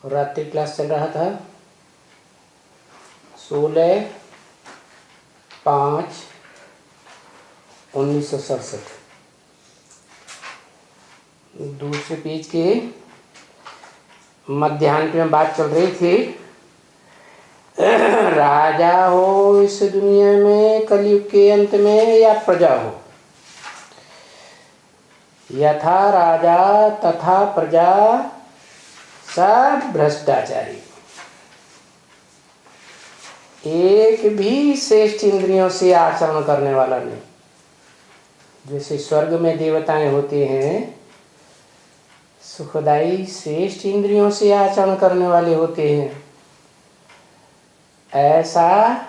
और रात्रि क्लास चल रहा था 16/5/1967। दूसरे पेज के मध्यांक में बात चल रही थी, राजा हो इस दुनिया में कलयुग के अंत में या प्रजा हो, यथा राजा तथा प्रजा सब भ्रष्टाचारी, एक भी श्रेष्ठ इंद्रियों से आचरण करने वाला नहीं। जैसे स्वर्ग में देवताएं होते हैं, सुखदायी श्रेष्ठ इंद्रियों से आचरण करने वाले होते हैं, ऐसा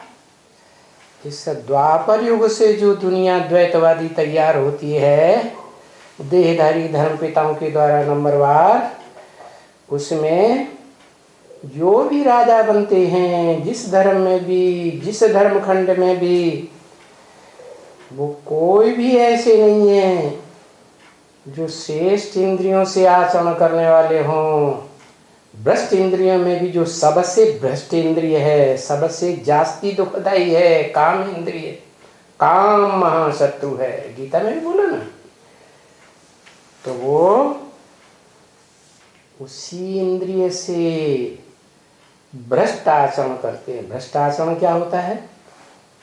इस द्वापर युग से जो दुनिया द्वैतवादी तैयार होती है देहधारी धर्म पिताओं के द्वारा नंबरवार, उसमें जो भी राजा बनते हैं जिस धर्म में भी, जिस धर्म खंड में भी, वो कोई भी ऐसे नहीं है जो श्रेष्ठ इंद्रियों से आचरण करने वाले हों। भ्रष्ट इंद्रियों में भी जो सबसे भ्रष्ट इंद्रिय है, सबसे जास्ती दुखदाई है, काम इंद्रिय, काम महाशत्रु है, गीता में भी बोला ना। तो वो उसी इंद्रिय से भ्रष्ट आचरण करते हैं। भ्रष्ट आचरण क्या होता है?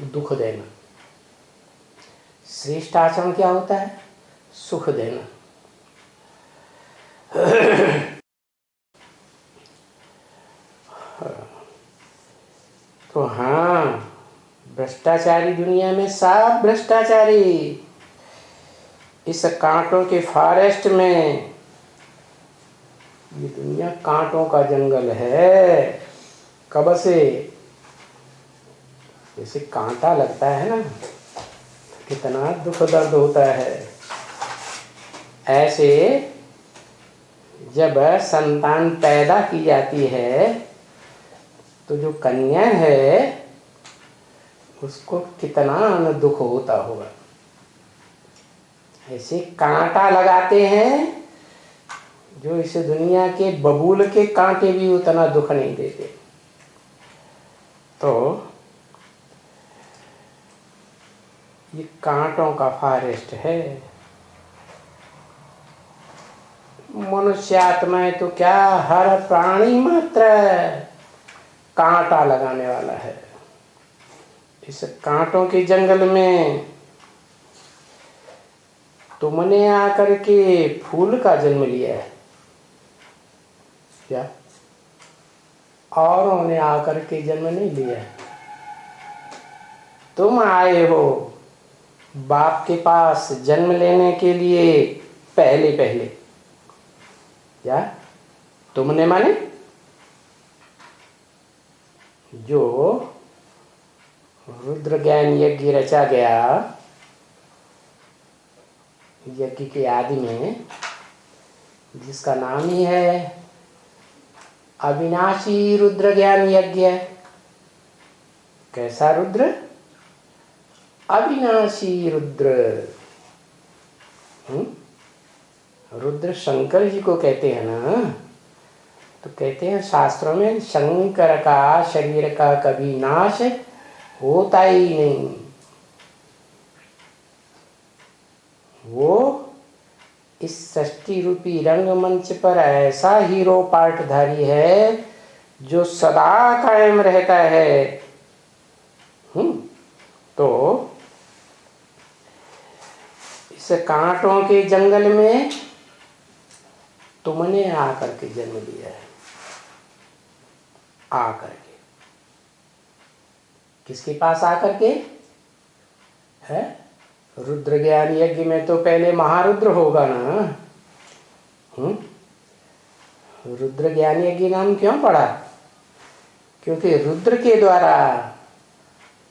दुख देना। श्रेष्ठ आचरण क्या होता है? सुख देना। तो हाँ, भ्रष्टाचारी दुनिया में सब भ्रष्टाचारी। इस कांटों के फॉरेस्ट में, ये दुनिया कांटों का जंगल है। कब से जैसे कांटा लगता है ना, कितना दुख दर्द होता है, ऐसे जब संतान पैदा की जाती है तो जो कन्या है उसको कितना दुख होता होगा। ऐसे कांटा लगाते हैं जो इस दुनिया के बबूल के कांटे भी उतना दुख नहीं देते। तो ये कांटों का फॉरेस्ट है। मनुष्यात्माएं तो क्या, हर प्राणी मात्र कांटा लगाने वाला है। इस कांटों के जंगल में तुमने आकर के फूल का जन्म लिया है क्या? औरों ने आकर के जन्म नहीं लिया है। तुम आए हो बाप के पास जन्म लेने के लिए पहले पहले। क्या तुमने माने जो रुद्र ज्ञान यज्ञ रचा गया, यज्ञ के आदि में, जिसका नाम ही है अविनाशी रुद्र ज्ञान यज्ञ। कैसा रुद्र? अविनाशी रुद्र। रुद्र शंकर जी को कहते हैं ना, तो कहते हैं शास्त्रों में शंकर का शरीर का कभी नाश होता ही नहीं। वो इस सृष्टि रूपी रंगमंच पर ऐसा हीरो पार्टधारी है जो सदा कायम रहता है। तो इस कांटों के जंगल में तुमने आकर के जन्म लिया है। आकर के किसके पास आकर के है? रुद्र ज्ञान यज्ञ में तो पहले महारुद्र होगा ना। रुद्र ज्ञान यज्ञ नाम क्यों पड़ा? क्योंकि रुद्र के द्वारा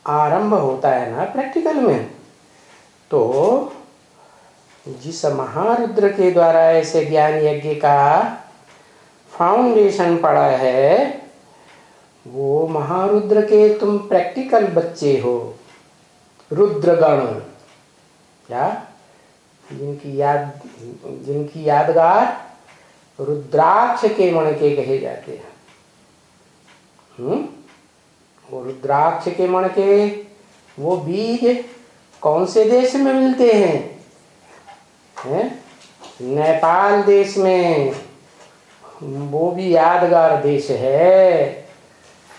आरंभ होता है ना प्रैक्टिकल में। तो जिस महारुद्र के द्वारा ऐसे ज्ञान यज्ञ का फाउंडेशन पड़ा है, वो महारुद्र के तुम प्रैक्टिकल बच्चे हो। रुद्रगण, क्या जिनकी यादगार रुद्राक्ष के मणके कहे जाते हैं। वो रुद्राक्ष के मणके, वो बीज कौन से देश में मिलते हैं? नेपाल देश में। वो भी यादगार देश है।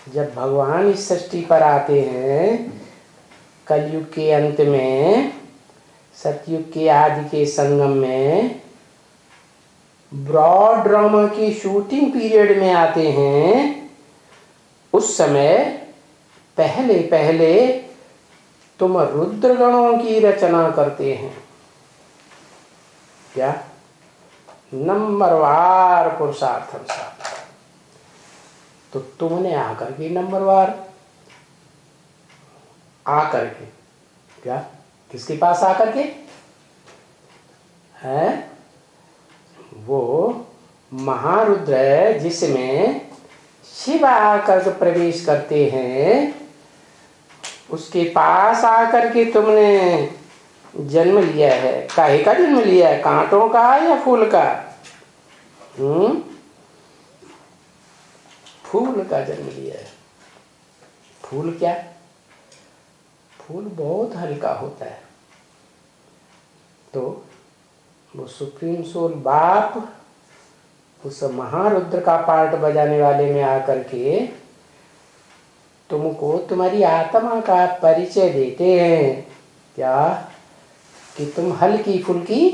जब भगवान इस सृष्टि पर आते हैं कलयुग के अंत में, सतयुग के आदि के संगम में, ब्रॉड ड्रामा की शूटिंग पीरियड में आते हैं, उस समय पहले पहले तुम रुद्रगणों की रचना करते हैं। क्या? नंबरवार पुरुषार्थम साथ। तो तुमने आकर के नंबरवार आकर के, क्या किसके पास आकर के है? वो महारुद्र है जिसमें शिव आकर के प्रवेश करते हैं, उसके पास आकर के तुमने जन्म लिया है। काहे का जन्म लिया है? कांटों का या फूल का? फूल का जन्म लिया है। फूल क्या? फूल बहुत हल्का होता है। तो वो सुप्रीम सोल बाप उस महारुद्र का पार्ट बजाने वाले में आकर के तुमको तुम्हारी आत्मा का परिचय देते हैं। क्या? कि तुम हल्की फुल्की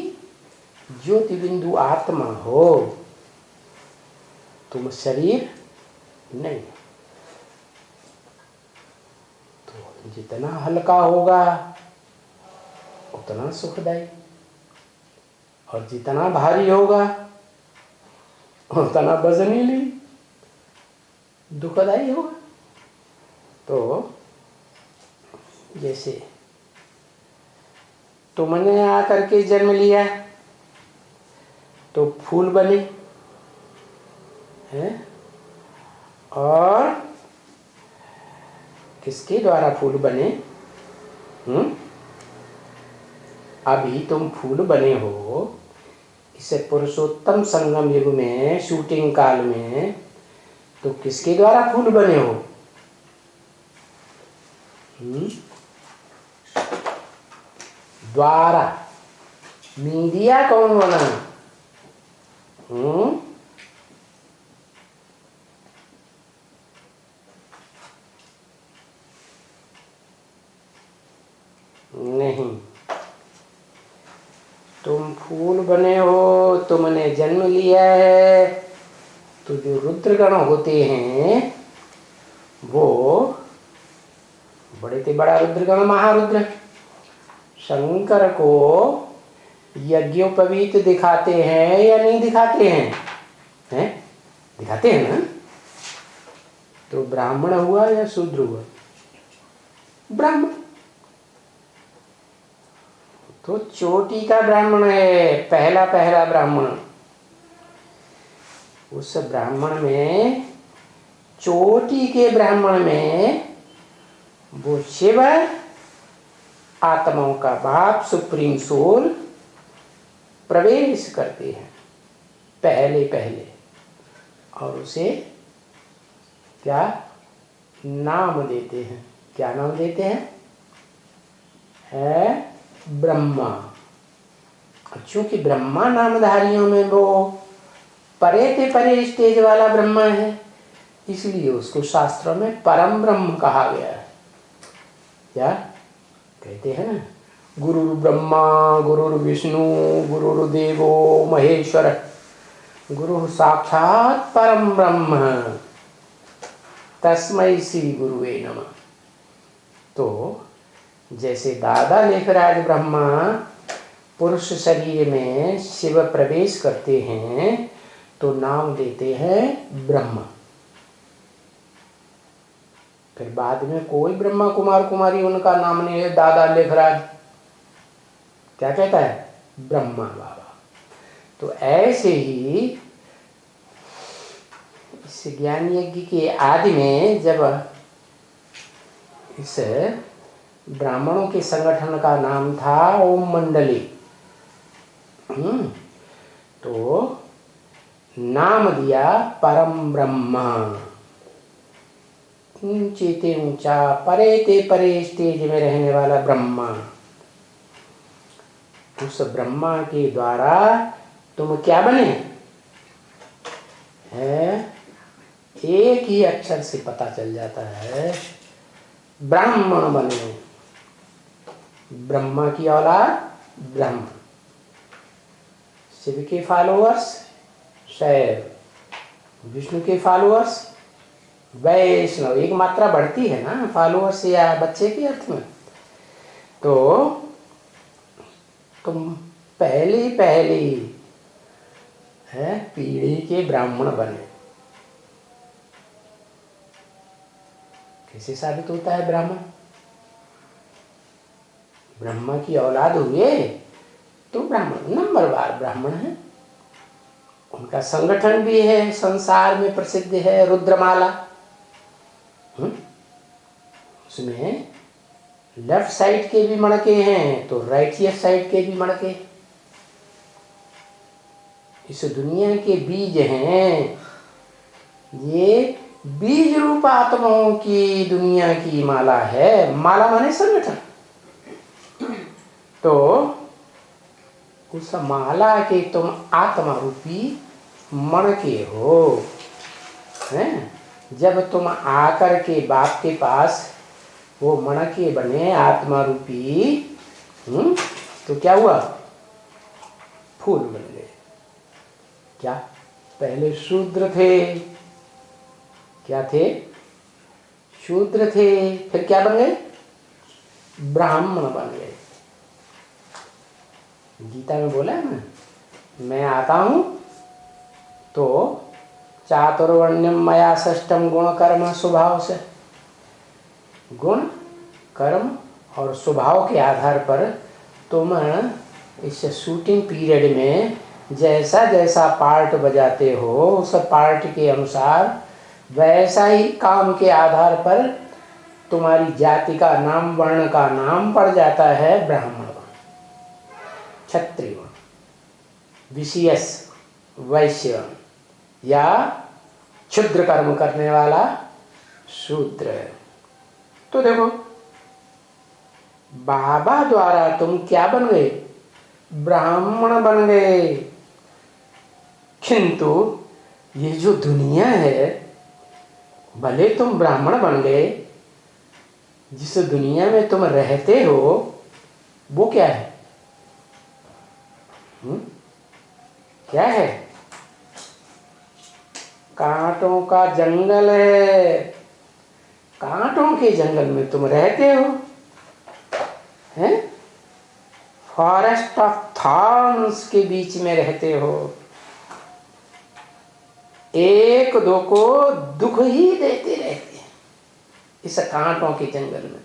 ज्योति बिंदु आत्मा हो, तुम शरीर नहीं। तो जितना हल्का होगा उतना सुखदायी, और जितना भारी होगा उतना वजनीली दुखदायी होगा। तो जैसे तुमने आकर के जन्म लिया तो फूल बने हैं, और किसके द्वारा फूल बने? अभी तुम फूल बने हो इसे पुरुषोत्तम संगम युग में, शूटिंग काल में, तो किसके द्वारा फूल बने हो? द्वारा। मीडिया कौन बना? नहीं, तुम फूल बने हो, तुमने जन्म लिया है। तो जो रुद्रगण होते हैं वो बड़े से बड़ा रुद्रगण महारुद्र शंकर को यज्ञोपवीत दिखाते हैं या नहीं दिखाते हैं? हैं? दिखाते हैं ना। तो ब्राह्मण हुआ या शूद्र हुआ? ब्राह्मण। तो चोटी का ब्राह्मण है, पहला पहला ब्राह्मण। उस ब्राह्मण में, चोटी के ब्राह्मण में, वो शिव आत्माओं का बाप सुप्रीम सोल प्रवेश करते हैं पहले पहले, और उसे क्या नाम देते हैं? क्या नाम देते हैं? है ब्रह्मा। चूंकि ब्रह्मा नामधारियों में वो परे ते परे स्टेज वाला ब्रह्मा है, इसलिए उसको शास्त्रों में परम ब्रह्म कहा गया है। क्या कहते हैं ना, गुरुर् ब्रह्मा गुरुर्विष्णु गुरुर्देवो महेश्वर गुरु साक्षात परम ब्रह्म तस्मै श्री गुरुवे नमः। तो जैसे दादा लेखराज ब्रह्मा पुरुष शरीर में शिव प्रवेश करते हैं तो नाम देते हैं ब्रह्मा। फिर बाद में कोई ब्रह्मा कुमार कुमारी उनका नाम नहीं है। दादा लेखराज क्या कहता है? ब्रह्मा बाबा। तो ऐसे ही इस ज्ञान यज्ञ के आदि में जब इस ब्राह्मणों के संगठन का नाम था ओम मंडली, तो नाम दिया परम ब्रह्म। ऊंचे ते ऊंचा, परे ते परे स्टेज में रहने वाला ब्रह्मा। उस ब्रह्मा के द्वारा तुम क्या बने हैं? एक ही अक्षर से पता चल जाता है, ब्राह्मण बने। ब्रह्मा की औलाद ब्राह्मण, शिव के फॉलोअर्स शैव, विष्णु के फॉलोअर्स वैष्णव। एक मात्रा बढ़ती है ना फॉलोअर्स या बच्चे के अर्थ में। तो तुम पहली है पीढ़ी के ब्राह्मण बने। कैसे साबित होता है ब्राह्मण? ब्रह्मा की औलाद हुए तो ब्राह्मण, नंबरवार ब्राह्मण है। उनका संगठन भी है, संसार में प्रसिद्ध है, रुद्रमाला। उसमें लेफ्ट साइड के भी मणके हैं तो राइटियस साइड के भी मणके। इस दुनिया के बीज हैं, ये बीज रूप आत्माओं की दुनिया की माला है। माला माने संगठन। तो उस माला के तुम आत्मा रूपी मणके हो, हैं? जब तुम आकर के बाप के पास वो मणके बने आत्मा रूपी, तो क्या हुआ? फूल बन गए। क्या पहले शूद्र थे? क्या थे? शूद्र थे। फिर क्या बन गए? ब्राह्मण बन गए। गीता में बोला है ना, मैं आता हूं तो चातुर्वर्ण्यम मया सृष्टम गुण कर्म स्वभाव से। गुण कर्म और स्वभाव के आधार पर तुम इस शूटिंग पीरियड में जैसा जैसा पार्ट बजाते हो उस पार्ट के अनुसार वैसा ही काम के आधार पर तुम्हारी जाति का नाम, वर्ण का नाम पड़ जाता है ब्राह्मण, क्षत्रिय, विषयस वैश्य, या क्षुद्र कर्म करने वाला शूद्र। तो देखो बाबा द्वारा तुम क्या बन गए? ब्राह्मण बन गए। किंतु ये जो दुनिया है, भले तुम ब्राह्मण बन गए, जिस दुनिया में तुम रहते हो वो क्या है? क्या है? कांटों का जंगल है। कांटों के जंगल में तुम रहते हो, हैं? फॉरेस्ट ऑफ थॉर्न्स के बीच में रहते हो। एक दो को दुख ही देते रहते हैं इस कांटों के जंगल में।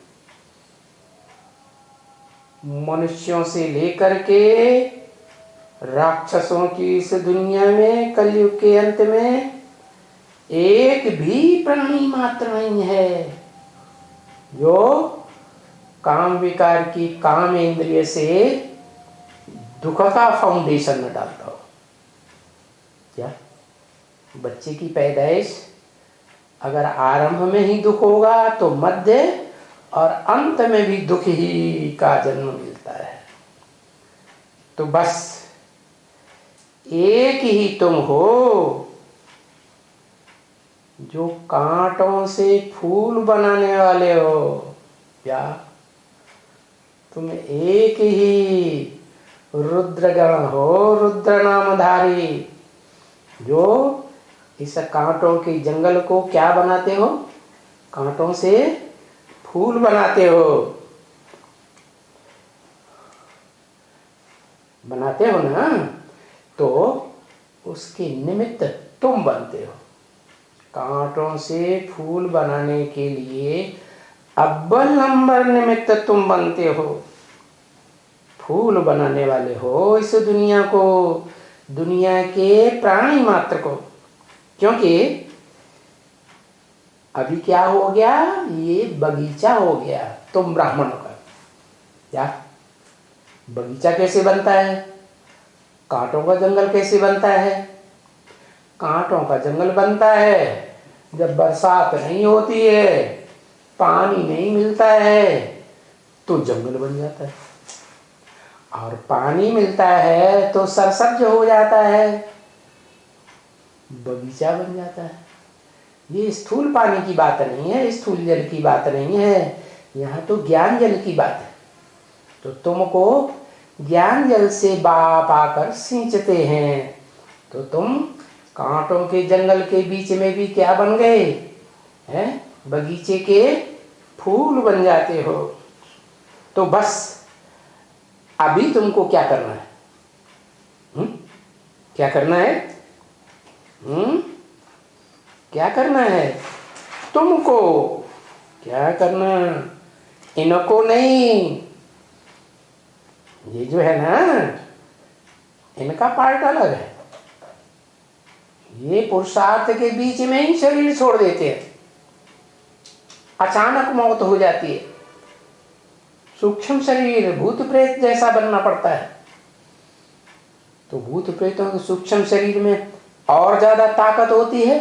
मनुष्यों से लेकर के राक्षसों की इस दुनिया में कलयुग के अंत में एक भी प्राणी मात्र नहीं है जो काम विकार की काम इंद्रिय से दुख का फाउंडेशन न डालता हो। क्या बच्चे की पैदाइश अगर आरंभ में ही दुख होगा तो मध्य और अंत में भी दुख ही का जन्म मिलता है। तो बस एक ही तुम हो जो कांटों से फूल बनाने वाले हो। क्या तुम एक ही रुद्रगण हो, रुद्र नामधारी, जो इस कांटों के जंगल को क्या बनाते हो? कांटों से फूल बनाते हो। बनाते हो ना, तो उसके निमित्त तुम बनते हो। कांटों से फूल बनाने के लिए अव्वल नंबर निमित्त तुम बनते हो। फूल बनाने वाले हो इस दुनिया को, दुनिया के प्राणी मात्र को। क्योंकि अभी क्या हो गया? ये बगीचा हो गया तुम ब्राह्मणों का। क्या बगीचा कैसे बनता है? कांटों का जंगल कैसे बनता है? कांटों का जंगल बनता है। जब बरसात नहीं होती है, पानी नहीं मिलता है, तो जंगल बन जाता है, और पानी मिलता है तो सरसब्ज हो जाता है, बगीचा बन जाता है। ये स्थूल पानी की बात नहीं है, स्थूल जल की बात नहीं है, यहाँ तो ज्ञान जल की बात है। तो तुमको ज्ञान जल से बाप आकर सिंचते हैं, तो तुम कांटों के जंगल के बीच में भी क्या बन गए हैं? बगीचे के फूल बन जाते हो। तो बस अभी तुमको क्या करना है? क्या करना है? क्या करना है तुमको? क्या करना? इनको नहीं, ये जो है ना, इनका पार्ट अलग है। ये पुरुषार्थ के बीच में ही शरीर छोड़ देते हैं, अचानक मौत हो जाती है, सूक्ष्म शरीर भूत प्रेत जैसा बनना पड़ता है। तो भूत प्रेतों के सूक्ष्म शरीर में और ज्यादा ताकत होती है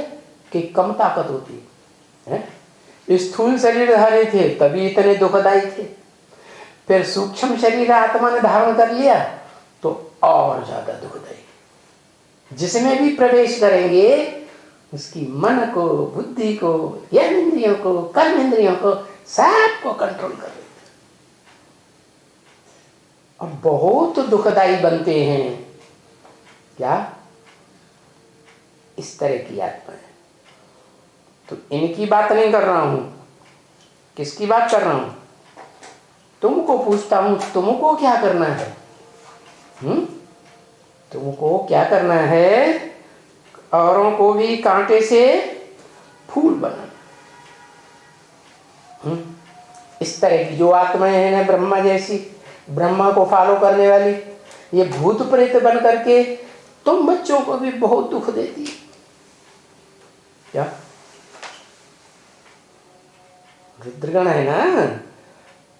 कि कम ताकत होती है? स्थूल शरीर धारे थे तभी इतने दुखदायी थे, फिर सूक्ष्म शरीर आत्मा ने धारण कर लिया तो और ज्यादा दुखदायी। जिसमें भी प्रवेश करेंगे उसकी मन को, बुद्धि को, ज्ञान इंद्रियों को, कर्म इंद्रियों को, सबको कंट्रोल कर लेते और बहुत दुखदायी बनते हैं। क्या? इस तरह की आत्मा है। तो इनकी बात नहीं कर रहा हूं, किसकी बात कर रहा हूं? तुमको पूछता हूं, तुमको क्या करना है? तुमको क्या करना है? औरों को भी कांटे से फूल बनाना। इस तरह की जो आत्माएं हैं ना, ब्रह्मा जैसी, ब्रह्मा को फॉलो करने वाली, ये भूत प्रेत बन करके तुम बच्चों को भी बहुत दुख देती है। क्या? रुद्रगण है ना,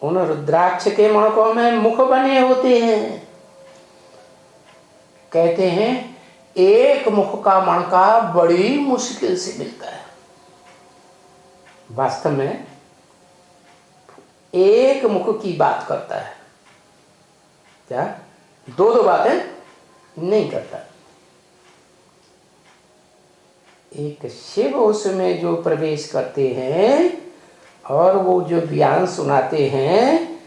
उन रुद्राक्ष के मणकों में मुख बने होते हैं। कहते हैं एक मुख का मणका बड़ी मुश्किल से मिलता है। वास्तव में एक मुख की बात करता है, क्या दो दो बातें नहीं करता। एक शिव उसमें जो प्रवेश करते हैं और वो जो ज्ञान सुनाते हैं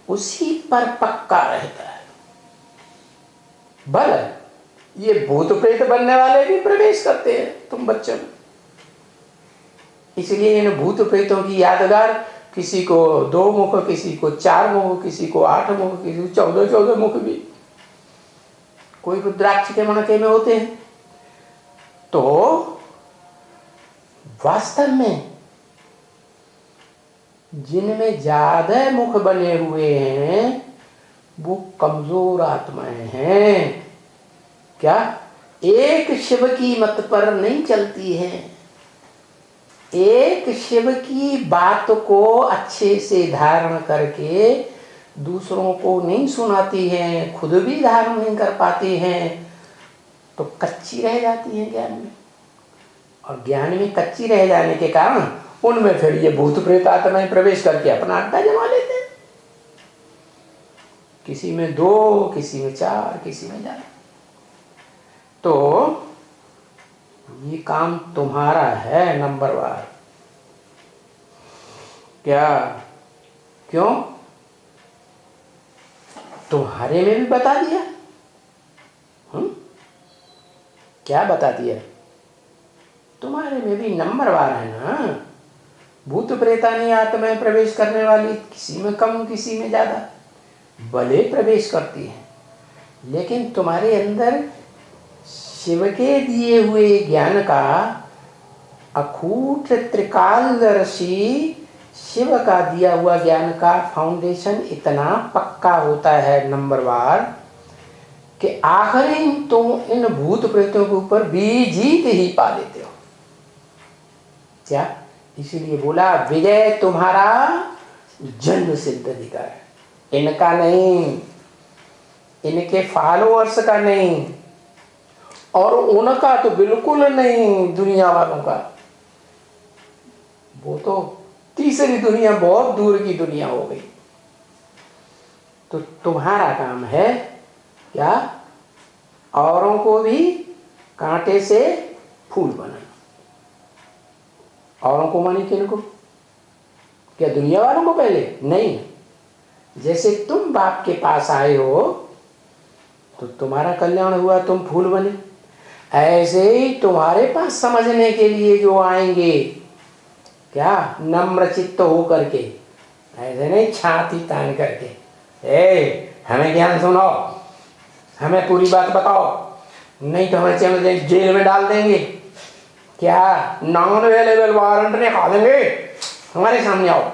उसी पर पक्का रहता है। भले ये भूत प्रेत बनने वाले भी प्रवेश करते हैं तुम बच्चों में, इसलिए इन भूत प्रेतों की यादगार, किसी को 2 मुख, किसी को 4 मुख, किसी को 8 मुख, किसी को 14 मुख भी कोई रुद्राक्ष के मणके में होते हैं। तो वास्तव में जिनमें ज्यादा मुख बने हुए हैं वो कमजोर आत्माएं हैं। क्या? एक शिव की मत पर नहीं चलती है, एक शिव की बात को अच्छे से धारण करके दूसरों को नहीं सुनाती हैं, खुद भी धारण नहीं कर पाती हैं, तो कच्ची रह जाती हैं ज्ञान में। और ज्ञान में कच्ची रह जाने के कारण उनमें फिर ये भूत प्रेत आत्माएं प्रवेश करके अपना अड्डा जमा लेते हैं। किसी में 2, किसी में 4, किसी में ज्यादा। तो ये काम तुम्हारा है नंबरवार। क्या? क्यों? तुम्हारे में भी बता दिया। क्या बता दिया? तुम्हारे में भी नंबरवार है ना। भूत प्रेतानी आत्माएं प्रवेश करने वाली किसी में कम, किसी में ज्यादा, भले प्रवेश करती है, लेकिन तुम्हारे अंदर शिव के दिए हुए ज्ञान का अखूट त्रिकालदर्शी शिव का दिया हुआ ज्ञान का फाउंडेशन इतना पक्का होता है नंबरवार कि आखिरी तुम इन भूत प्रेतों के ऊपर भी जीत ही पा लेते हो। क्या? इसीलिए बोला विजय तुम्हारा जन्म सिद्ध अधिकार है, इनका नहीं, इनके फॉलोअर्स का नहीं। और उनका तो बिल्कुल नहीं, दुनिया वालों का वो तो तीसरी दुनिया, बहुत दूर की दुनिया हो गई। तो तुम्हारा काम है क्या? औरों को भी कांटे से फूल बनाना। औरों को माने किनको? क्या दुनिया वालों को? पहले नहीं। जैसे तुम बाप के पास आए हो तो तुम्हारा कल्याण हुआ, तुम फूल बने। ऐसे ही तुम्हारे पास समझने के लिए जो आएंगे, क्या नम्र चित्त हो करके, ऐसे नहीं छाती तान करके, हमें ज्ञान सुनाओ, हमें पूरी बात बताओ, नहीं तो हमें जेल में डाल देंगे, क्या नॉन अवेलेबल वारंट निकाल देंगे, हमारे सामने आओ।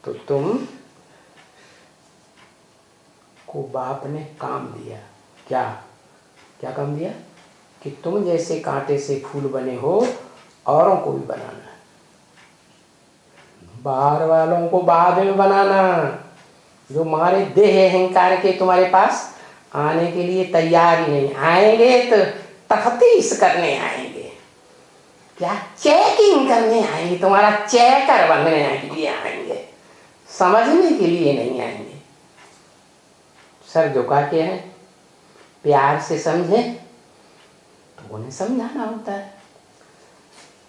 तो तुम को बाप ने काम दिया, क्या क्या काम दिया? कि तुम जैसे कांटे से फूल बने हो, औरों को भी बनाना है। बाहर वालों को बाद में बनाना, जो हमारे देह अहंकार के तुम्हारे पास आने के लिए तैयार ही नहीं। आएंगे तो तफ्तीश करने आएंगे, क्या चेकिंग करने आएंगे, तुम्हारा चेकर बनने के लिए आएंगे, समझने के लिए नहीं आएंगे। सर झुका के है, प्यार से समझे तो उन्हें समझाना होता है।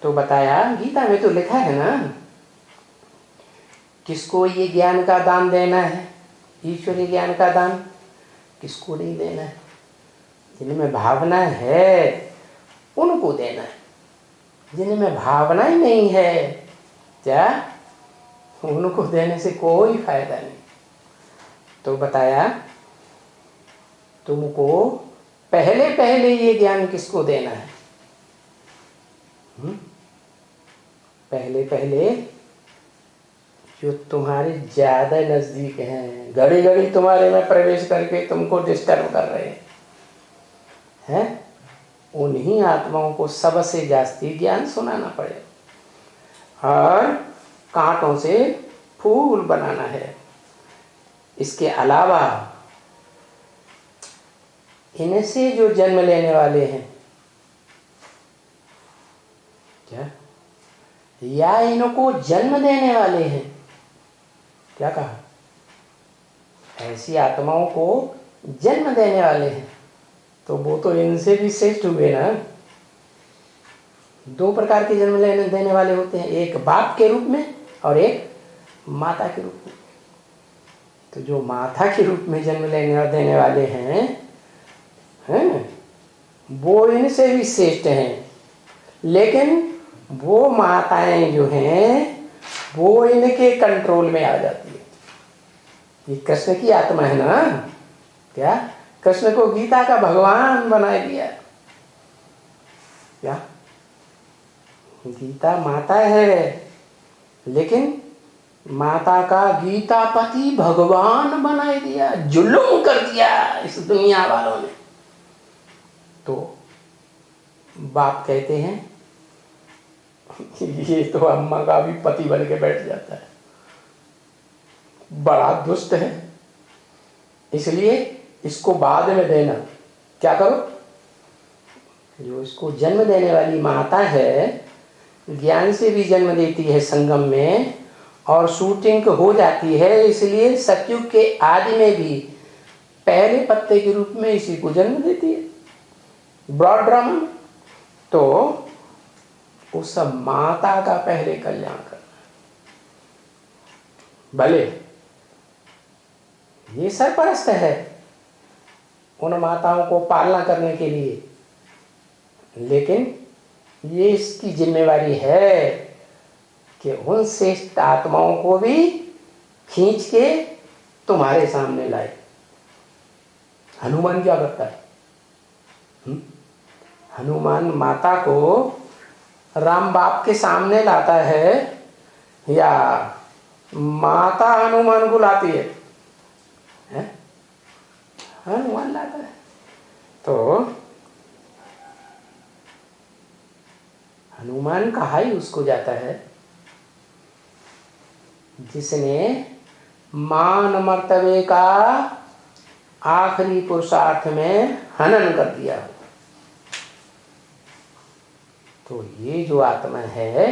तो बताया, गीता में तो लिखा है ना, किसको ये ज्ञान का दान देना है, ईश्वरीय ज्ञान का दान किसको नहीं देना है? जिनमें भावना है उनको देना है, जिनमें भावना ही नहीं है, क्या उनको देने से कोई फायदा नहीं। तो बताया, तुमको पहले पहले ये ज्ञान किसको देना है? पहले पहले जो तुम्हारे ज्यादा नजदीक हैं, घड़ी घड़ी तुम्हारे में प्रवेश करके तुमको डिस्टर्ब कर रहे हैं, उन्हीं आत्माओं को सबसे जास्ती ज्ञान सुनाना पड़ेगा और कांटों से फूल बनाना है। इसके अलावा इनसे जो जन्म लेने वाले हैं, क्या या इनको जन्म देने वाले हैं, क्या कहा? ऐसी आत्माओं को जन्म देने वाले हैं, तो वो तो इनसे भी श्रेष्ठ हुए ना। दो प्रकार के जन्म लेने देने वाले होते हैं, एक बाप के रूप में और एक माता के रूप में। तो जो माता के रूप में जन्म लेने देने वाले हैं वो इनसे भी श्रेष्ठ हैं, लेकिन वो माताएं जो हैं वो इनके कंट्रोल में आ जाती है। ये कृष्ण की आत्मा है ना, क्या कृष्ण को गीता का भगवान बना दिया, क्या गीता माता है, लेकिन माता का गीता पति भगवान बना दिया, जुल्म कर दिया इस दुनिया वालों ने। तो बाप कहते हैं ये तो अम्मा का भी पति बन के बैठ जाता है, बड़ा दुष्ट है, इसलिए इसको बाद में देना। क्या करो? जो इसको जन्म देने वाली माता है, ज्ञान से भी जन्म देती है संगम में, और शूटिंग हो जाती है, इसलिए सतयुग के आदि में भी पहले पत्ते के रूप में इसी को जन्म देती है ब्रॉड ड्रामा। तो उस माता का पहले कल्याण करना, भले ये सरपरस्त है उन माताओं को पालना करने के लिए, लेकिन ये इसकी जिम्मेवारी है कि उन श्रेष्ठ आत्माओं को भी खींच के तुम्हारे सामने लाए। हनुमान क्या करता है? हनुमान माता को राम बाप के सामने लाता है या माता हनुमान को लाती है? हनुमान लाता है। तो हनुमान कहा ही उसको जाता है जिसने मान मर्तबे का आखिरी पुरुषार्थ में हनन कर दिया हो। तो ये जो आत्मा है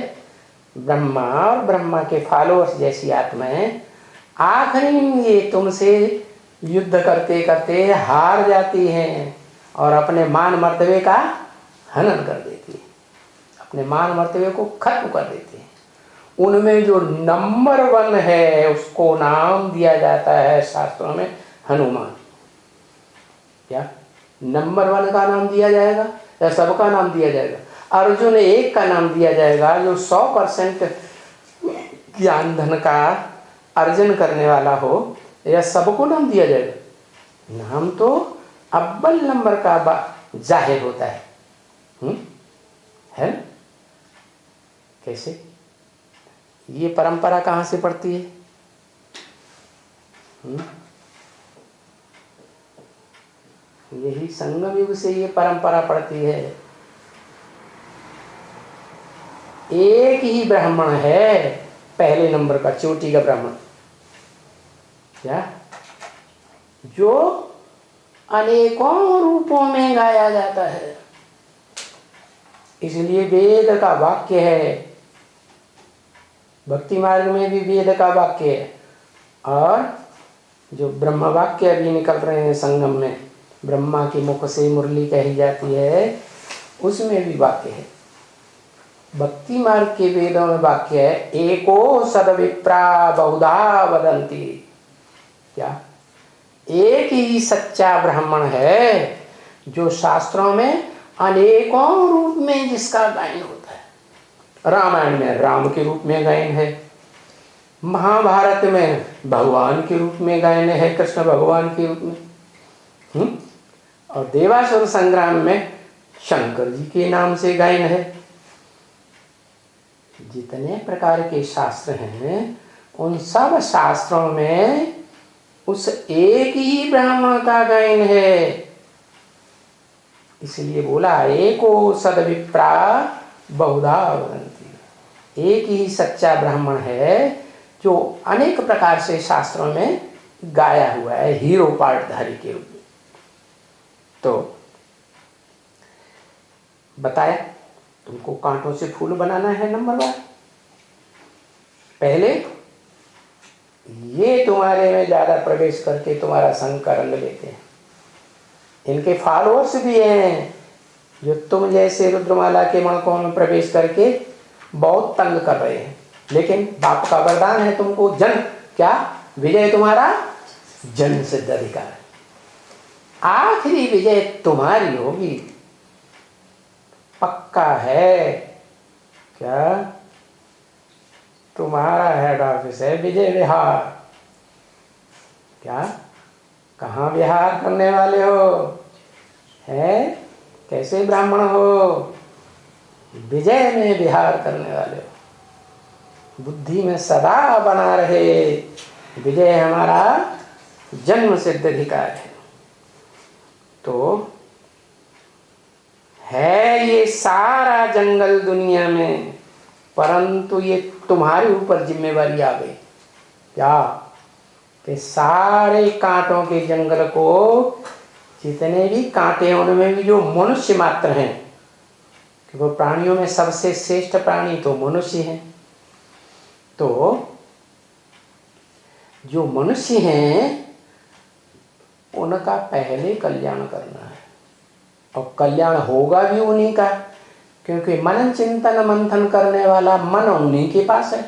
ब्रह्मा और ब्रह्मा के फॉलोअर्स जैसी आत्माएं, आखिरी में ये तुमसे युद्ध करते करते हार जाती हैं और अपने मान मर्तबे का हनन कर देती है, अपने मान मर्तबे को खत्म कर देती है। उनमें जो नंबर 1 है उसको नाम दिया जाता है शास्त्रों में हनुमान। क्या नंबर 1 का नाम दिया जाएगा या सबका नाम दिया जाएगा? अर्जुन 1 का नाम दिया जाएगा जो 100% ज्ञान धन का अर्जन करने वाला हो, या सबको नाम दिया जाएगा? नाम तो अव्वल नंबर का जाहिर होता है। है? कैसे? ये परंपरा कहाँ से पड़ती है? यही संगम युग से ये परंपरा पड़ती है। एक ही ब्राह्मण है पहले नंबर का, चोटी का ब्राह्मण, क्या जो अनेकों रूपों में गाया जाता है। इसलिए वेद का वाक्य है, भक्ति मार्ग में भी वेद का वाक्य है, और जो ब्रह्म वाक्य अभी निकल रहे हैं संगम में, ब्रह्मा के मुख से मुरली कही जाती है, उसमें भी वाक्य है। भक्ति मार्ग के वेदों में वाक्य है, एको सद्विप्रा बहुधा वदन्ति। क्या एक ही सच्चा ब्राह्मण है जो शास्त्रों में अनेकों रूप में जिसका गायन होता है। रामायण में राम के रूप में गायन है, महाभारत में भगवान के रूप में गायन है, कृष्ण भगवान के रूप में, और देवासुर संग्राम में शंकर जी के नाम से गायन है। जितने प्रकार के शास्त्र हैं उन सब शास्त्रों में उस एक ही ब्राह्मण का गायन है। इसलिए बोला एको सद्विप्रा बहुधा वदन्ति। एक ही सच्चा ब्राह्मण है जो अनेक प्रकार से शास्त्रों में गाया हुआ है, हीरो पार्टधारी के रूप में। तो बताया तुमको कांटों से फूल बनाना है नंबर 1। पहले ये तुम्हारे में ज्यादा प्रवेश करके तुम्हारा संग का रंग लेते हैं। इनके फॉलोअर्स भी हैं जो तुम जैसे रुद्रमाला के मणकों में प्रवेश करके बहुत तंग कर रहे हैं, लेकिन बाप का वरदान है तुमको जन्म, क्या विजय तुम्हारा जन्म सिद्ध अधिकार। आखिरी विजय तुम्हारी होगी, पक्का है। क्या तुम्हारा हेड ऑफिस है विजय विहार। क्या कहाँ विहार करने वाले हो? है कैसे ब्राह्मण हो? विजय में विहार करने वाले हो। बुद्धि में सदा बना रहे विजय हमारा जन्म सिद्ध अधिकार है। तो है ये सारा जंगल दुनिया में, परंतु ये तुम्हारे ऊपर जिम्मेवारी आ गई। क्या कि सारे कांटों के जंगल को, जितने भी कांटे हैं उनमें भी जो मनुष्य मात्र हैं, कि वो प्राणियों में सबसे श्रेष्ठ प्राणी तो मनुष्य हैं, तो जो मनुष्य हैं उनका पहले कल्याण करना है, और कल्याण होगा भी उन्हीं का, क्योंकि मनन चिंतन मंथन करने वाला मन उन्हीं के पास है।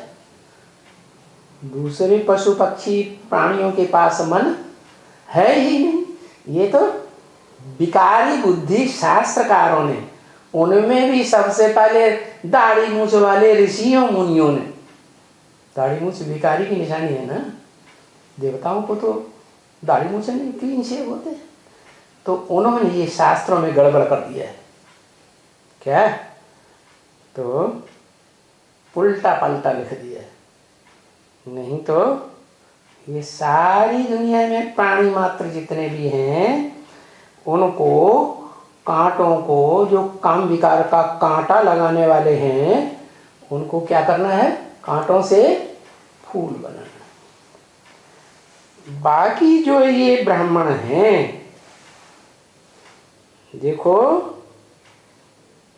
दूसरे पशु पक्षी प्राणियों के पास मन है ही नहीं। ये तो विकारी बुद्धि शास्त्रकारों ने, उनमें भी सबसे पहले दाढ़ी मूछ वाले ऋषियों मुनियों ने, दाढ़ी मूछ विकारी की निशानी है ना, देवताओं को तो दाढ़ी मूछ नहीं, क्लीन शेव होते हैं, तो उन्होंने ये शास्त्रों में गड़बड़ कर दिया है। क्या? तो उल्टा पलटा लिख दिया है। नहीं तो ये सारी दुनिया में प्राणी मात्र जितने भी हैं उनको, कांटों को, जो काम विकार का कांटा लगाने वाले हैं उनको क्या करना है? कांटों से फूल बनाना। बाकी जो ये ब्राह्मण हैं, देखो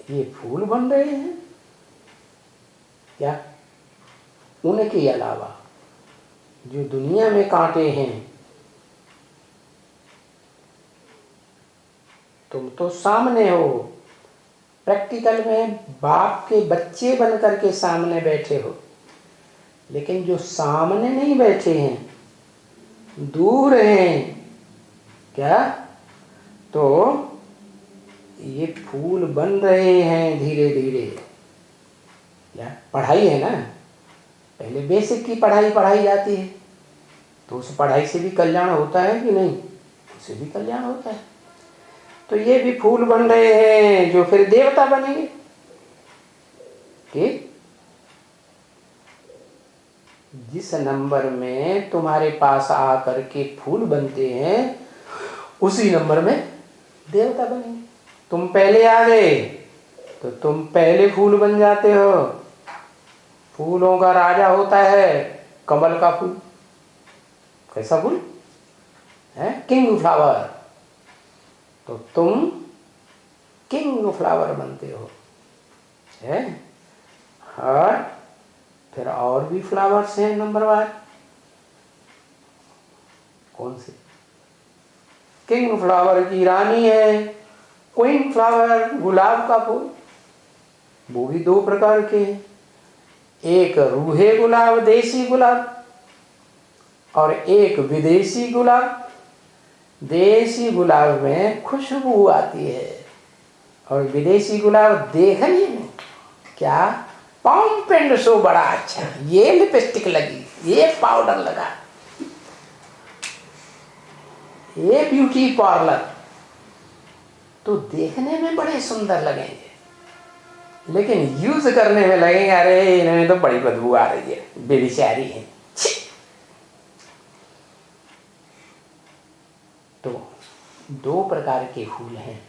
ये फूल बन रहे हैं क्या? उनके अलावा जो दुनिया में कांटे हैं, तुम तो सामने हो, प्रैक्टिकल में बाप के बच्चे बन करके सामने बैठे हो, लेकिन जो सामने नहीं बैठे हैं, दूर हैं क्या, तो ये फूल बन रहे हैं धीरे धीरे। क्या पढ़ाई है ना, पहले बेसिक की पढ़ाई पढ़ाई जाती है, तो उस पढ़ाई से भी कल्याण होता है कि नहीं? उससे भी कल्याण होता है। तो ये भी फूल बन रहे हैं जो फिर देवता बनेंगे। ठीक, जिस नंबर में तुम्हारे पास आकर के फूल बनते हैं, उसी नंबर में देवता बनेंगे। तुम पहले आ गए तो तुम पहले फूल बन जाते हो। फूलों का राजा होता है कमल का फूल। कैसा फूल है? King flower. तो तुम किंग फ्लावर बनते हो है। और फिर और भी फ्लावर्स हैं नंबरवार। कौन से? किंग फ्लावर की रानी है क्वीन फ्लावर, गुलाब का फूल। वो भी दो प्रकार के हैं, एक रूहे गुलाब देसी गुलाब और एक विदेशी गुलाब। देसी गुलाब में खुशबू आती है और विदेशी गुलाब देखने में क्या पम्प एंड शो बड़ा अच्छा, ये लिपस्टिक लगी, ये पाउडर लगा, ये ब्यूटी पार्लर, तो देखने में बड़े सुंदर लगेंगे, लेकिन यूज करने में लगेंगे अरे इन्हें तो बड़ी बदबू आ रही है, बेबिचारी है। तो दो प्रकार के फूल हैं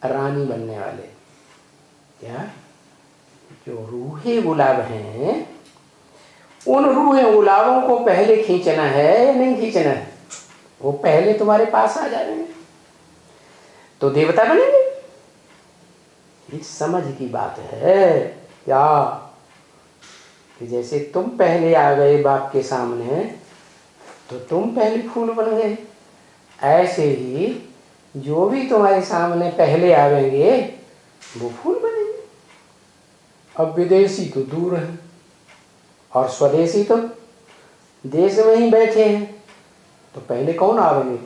रानी बनने वाले। क्या? जो रूहे गुलाब हैं, उन रूहे गुलाबों को पहले खींचना है या नहीं खींचना है? वो पहले तुम्हारे पास आ जाएंगे तो देवता बनेंगे। ये समझ की बात है क्या? कि जैसे तुम पहले आ गए बाप के सामने तो तुम पहले फूल बन गए, ऐसे ही जो भी तुम्हारे सामने पहले आवेंगे वो फूल बनेंगे। अब विदेशी तो दूर है और स्वदेशी तो देश में ही बैठे हैं, तो पहले कौन आवेंगे?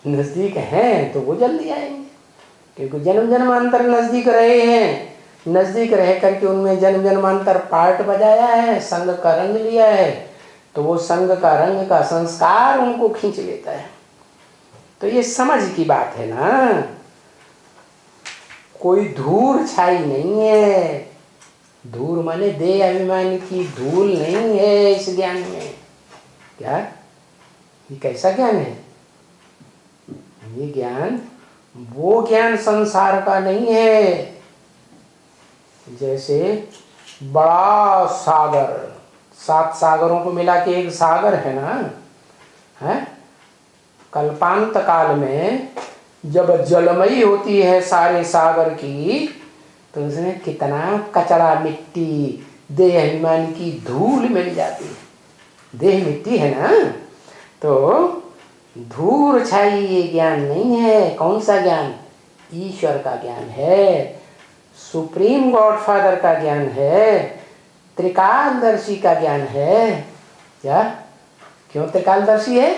नजदीक हैं तो वो जल्दी आएंगे, क्योंकि जन्म जन्मांतर नजदीक रहे हैं, नजदीक रह करके उनमें जन्म जन्मांतर पार्ट बजाया है, संग का रंग लिया है, तो वो संग का रंग का संस्कार उनको खींच लेता है। तो ये समझ की बात है ना, कोई धूल छाई नहीं है। धूल माने देह अभिमान की धूल नहीं है इस ज्ञान में। क्या ये कैसा ज्ञान है? ये ज्ञान वो ज्ञान संसार का नहीं है। जैसे बड़ा सागर, 7 सागरों को मिला के एक सागर है ना, है? कल्पांत काल में जब जलमयी होती है सारे सागर की, तो उसमें कितना कचरा मिट्टी देह अभिमान की धूल मिल जाती है। देह मिट्टी है ना, तो धूल छाई ये ज्ञान नहीं है। कौन सा ज्ञान? ईश्वर का ज्ञान है, सुप्रीम गॉडफादर का ज्ञान है, त्रिकालदर्शी का ज्ञान है। क्या? क्यों त्रिकालदर्शी है?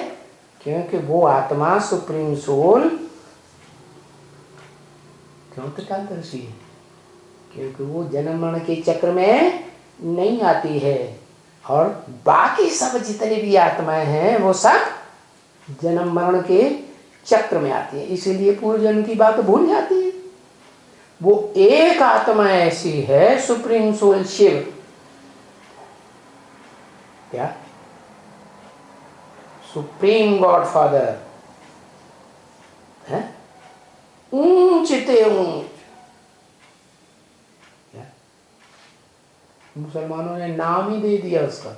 क्योंकि वो आत्मा सुप्रीम सोल। क्यों त्रिकालदर्शी है? क्योंकि वो जन्म मरण के चक्र में नहीं आती है, और बाकी सब जितने भी आत्माएं हैं वो सब जन्म मरण के चक्र में आती है, इसीलिए पूर्व जन्म की बात भूल जाती है। वो एक आत्मा ऐसी है सुप्रीम सोल शिव। क्या? सुप्रीम गॉड फादर है, ऊंचते ऊंच। मुसलमानों ने नाम ही दे दिया उसका,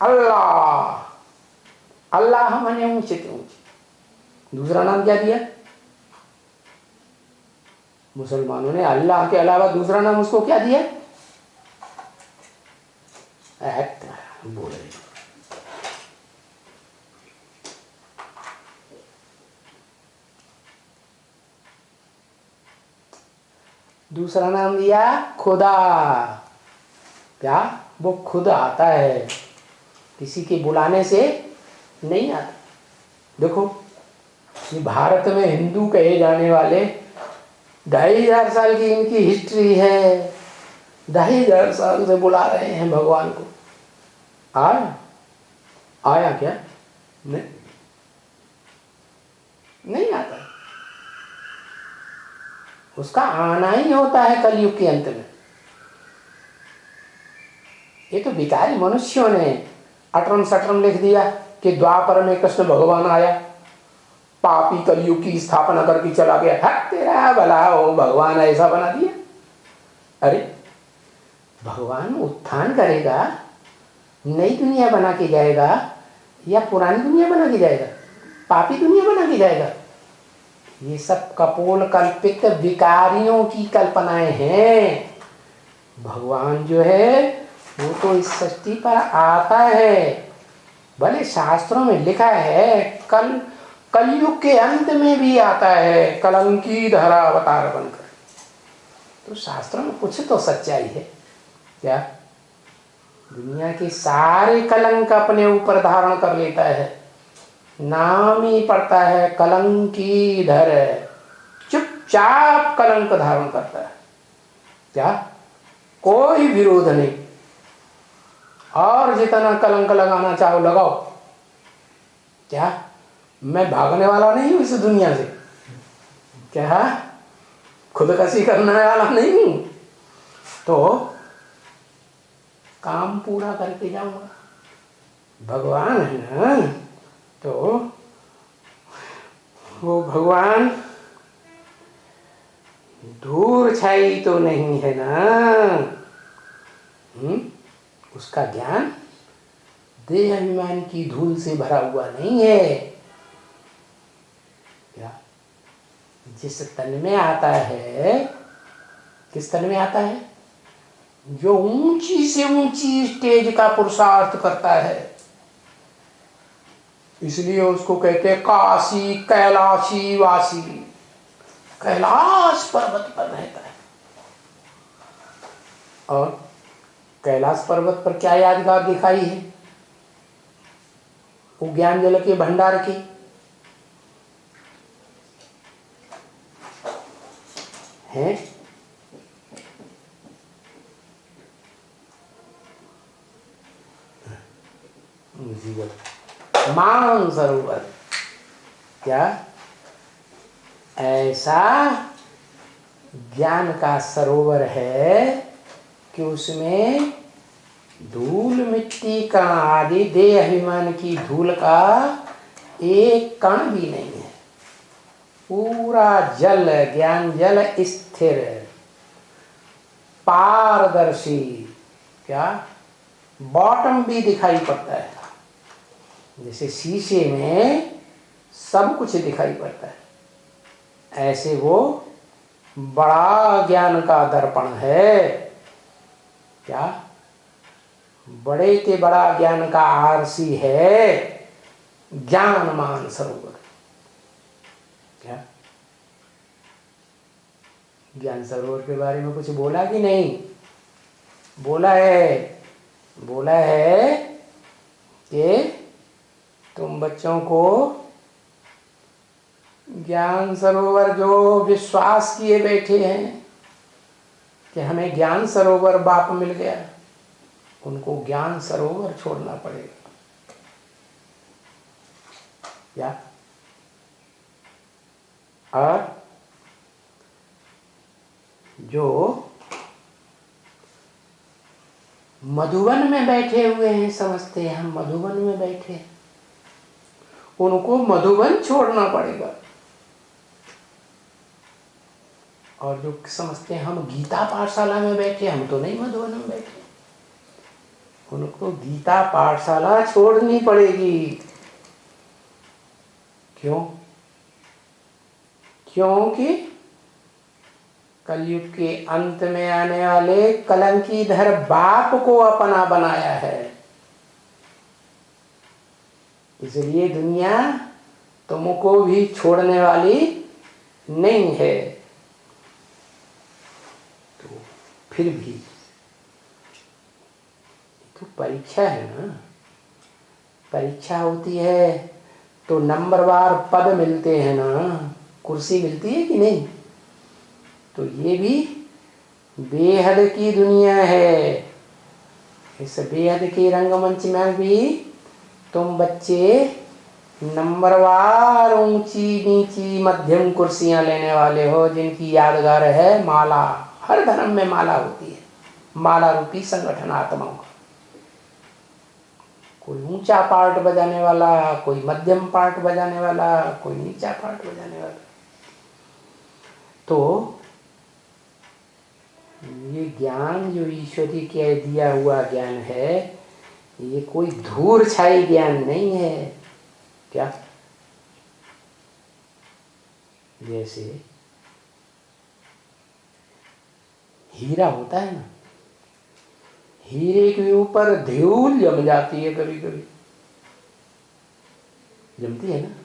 अल्लाह। अल्लाह माने ऊंचे के ऊंचे। दूसरा नाम क्या दिया? मुसलमानों ने अल्लाह के अलावा दूसरा नाम उसको क्या दिया? बोल रहे दूसरा नाम दिया खुदा। क्या? वो खुद आता है, किसी के बुलाने से नहीं आता। देखो ये भारत में हिंदू कहे जाने वाले 2500 साल की इनकी हिस्ट्री है, 2500 साल से बुला रहे हैं भगवान को। आया क्या? नहीं आता। उसका आना ही होता है कलयुग के अंत में। ये तो भिखारी मनुष्यों ने अटरम सटरम लिख दिया कि द्वापर में कृष्ण भगवान आया, पापी कलयुग की स्थापना करके चला गया। हट तेरा भला हो, भगवान ऐसा बना दिया। अरे भगवान उत्थान करेगा, नई दुनिया बना के जाएगा या पुरानी दुनिया बना के जाएगा, पापी दुनिया बना के जाएगा? ये सब कपोल कल्पित विकारियों की कल्पनाएं हैं। भगवान जो है वो तो इस सृष्टि पर आता है। भले शास्त्रों में लिखा है कलयुग के अंत में भी आता है, कलंकी धरा अवतार बनकर। तो शास्त्रों में कुछ तो सच्चाई है क्या? दुनिया के सारे कलंक अपने ऊपर धारण कर लेता है, नाम ही पड़ता है कलंकीधर, चुपचाप कलंक धारण करता है। क्या? कोई विरोध नहीं, और जितना कलंक लगाना चाहो लगाओ। क्या? मैं भागने वाला नहीं हूं इस दुनिया से। क्या? खुदकशी करने वाला नहीं हूं, तो काम पूरा करके जाऊंगा। भगवान है ना, तो वो भगवान धूल छाई तो नहीं है ना। उसका ज्ञान देह अभिमान की धूल से भरा हुआ नहीं है। क्या? जिस तन में आता है, किस तन में आता है? जो ऊंची से ऊंची स्टेज का पुरुषार्थ करता है, इसलिए उसको कहते हैं काशी कैलाशी वासी। कैलाश पर्वत पर रहता है। और कैलाश पर्वत पर क्या यादगार दिखाई है? वो ज्ञान जल के भंडार की। है मान सरोवर। क्या? ऐसा ज्ञान का सरोवर है कि उसमें धूल मिट्टी कण आदि देह अभिमान की धूल का एक कण भी नहीं है। पूरा जल, ज्ञान जल स्थिर, पारदर्शी। क्या? बॉटम भी दिखाई पड़ता है, जैसे शीशे में सब कुछ दिखाई पड़ता है, ऐसे वो बड़ा ज्ञान का दर्पण है। क्या? बड़े के बड़ा ज्ञान का आरसी है ज्ञान मान सरोवर। क्या? ज्ञान सरोवर के बारे में कुछ बोला कि नहीं? बोला है। बोला है कि तुम बच्चों को ज्ञान सरोवर, जो विश्वास किए बैठे हैं कि हमें ज्ञान सरोवर बाप मिल गया, उनको ज्ञान सरोवर छोड़ना पड़ेगा। क्या? और जो मधुवन में बैठे हुए हैं, समझते हैं हम मधुवन में बैठे हैं, उनको मधुवन छोड़ना पड़ेगा। और जो समझते हैं हम गीता पाठशाला में बैठे, हम तो नहीं मधुवन में बैठे, उनको गीता पाठशाला छोड़नी पड़ेगी। क्यों? क्योंकि कलयुग के अंत में आने वाले कलंकीधर बाप को अपना बनाया है। इसलिए दुनिया तुमको भी छोड़ने वाली नहीं है। तो फिर भी तो परीक्षा है ना, परीक्षा होती है तो नंबरवार पद मिलते हैं ना, कुर्सी मिलती है कि नहीं। तो ये भी बेहद की दुनिया है। इस बेहद के रंगमंच में भी तुम बच्चे नंबरवार ऊंची नीची मध्यम कुर्सियां लेने वाले हो, जिनकी यादगार है माला। हर धर्म में माला होती है, माला रूपी संगठन आत्माओं का। कोई ऊंचा पार्ट बजाने वाला, कोई मध्यम पार्ट बजाने वाला, कोई नीचा पार्ट बजाने वाला। तो ये ज्ञान जो ईश्वरी के दिया हुआ ज्ञान है, ये कोई धूल छाई ज्ञान नहीं है। क्या? जैसे हीरा होता है ना, हीरे के ऊपर धूल जम जाती है, कभी कभी जमती है ना,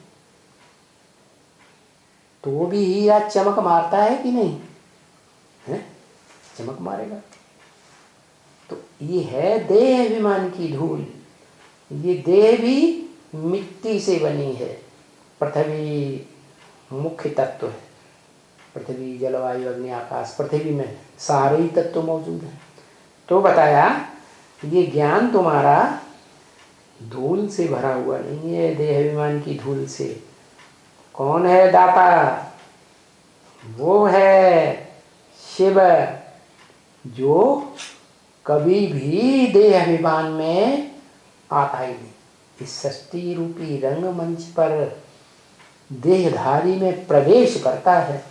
तो वो भी हीरा चमक मारता है कि नहीं है? चमक मारेगा। तो ये है देह अभिमान की धूल। ये देह भी मिट्टी से बनी है। पृथ्वी मुख्य तत्व है। पृथ्वी, जलवायु, अग्नि, आकाश, पृथ्वी में सारे ही तत्व मौजूद हैं। तो बताया ये ज्ञान तुम्हारा धूल से भरा हुआ नहीं है, देह अभिमान की धूल से। कौन है दाता? वो है शिव, जो कभी भी देह अभिमान में आता ही नहीं। इस सृष्टि रूपी रंगमंच पर देहधारी में प्रवेश करता है।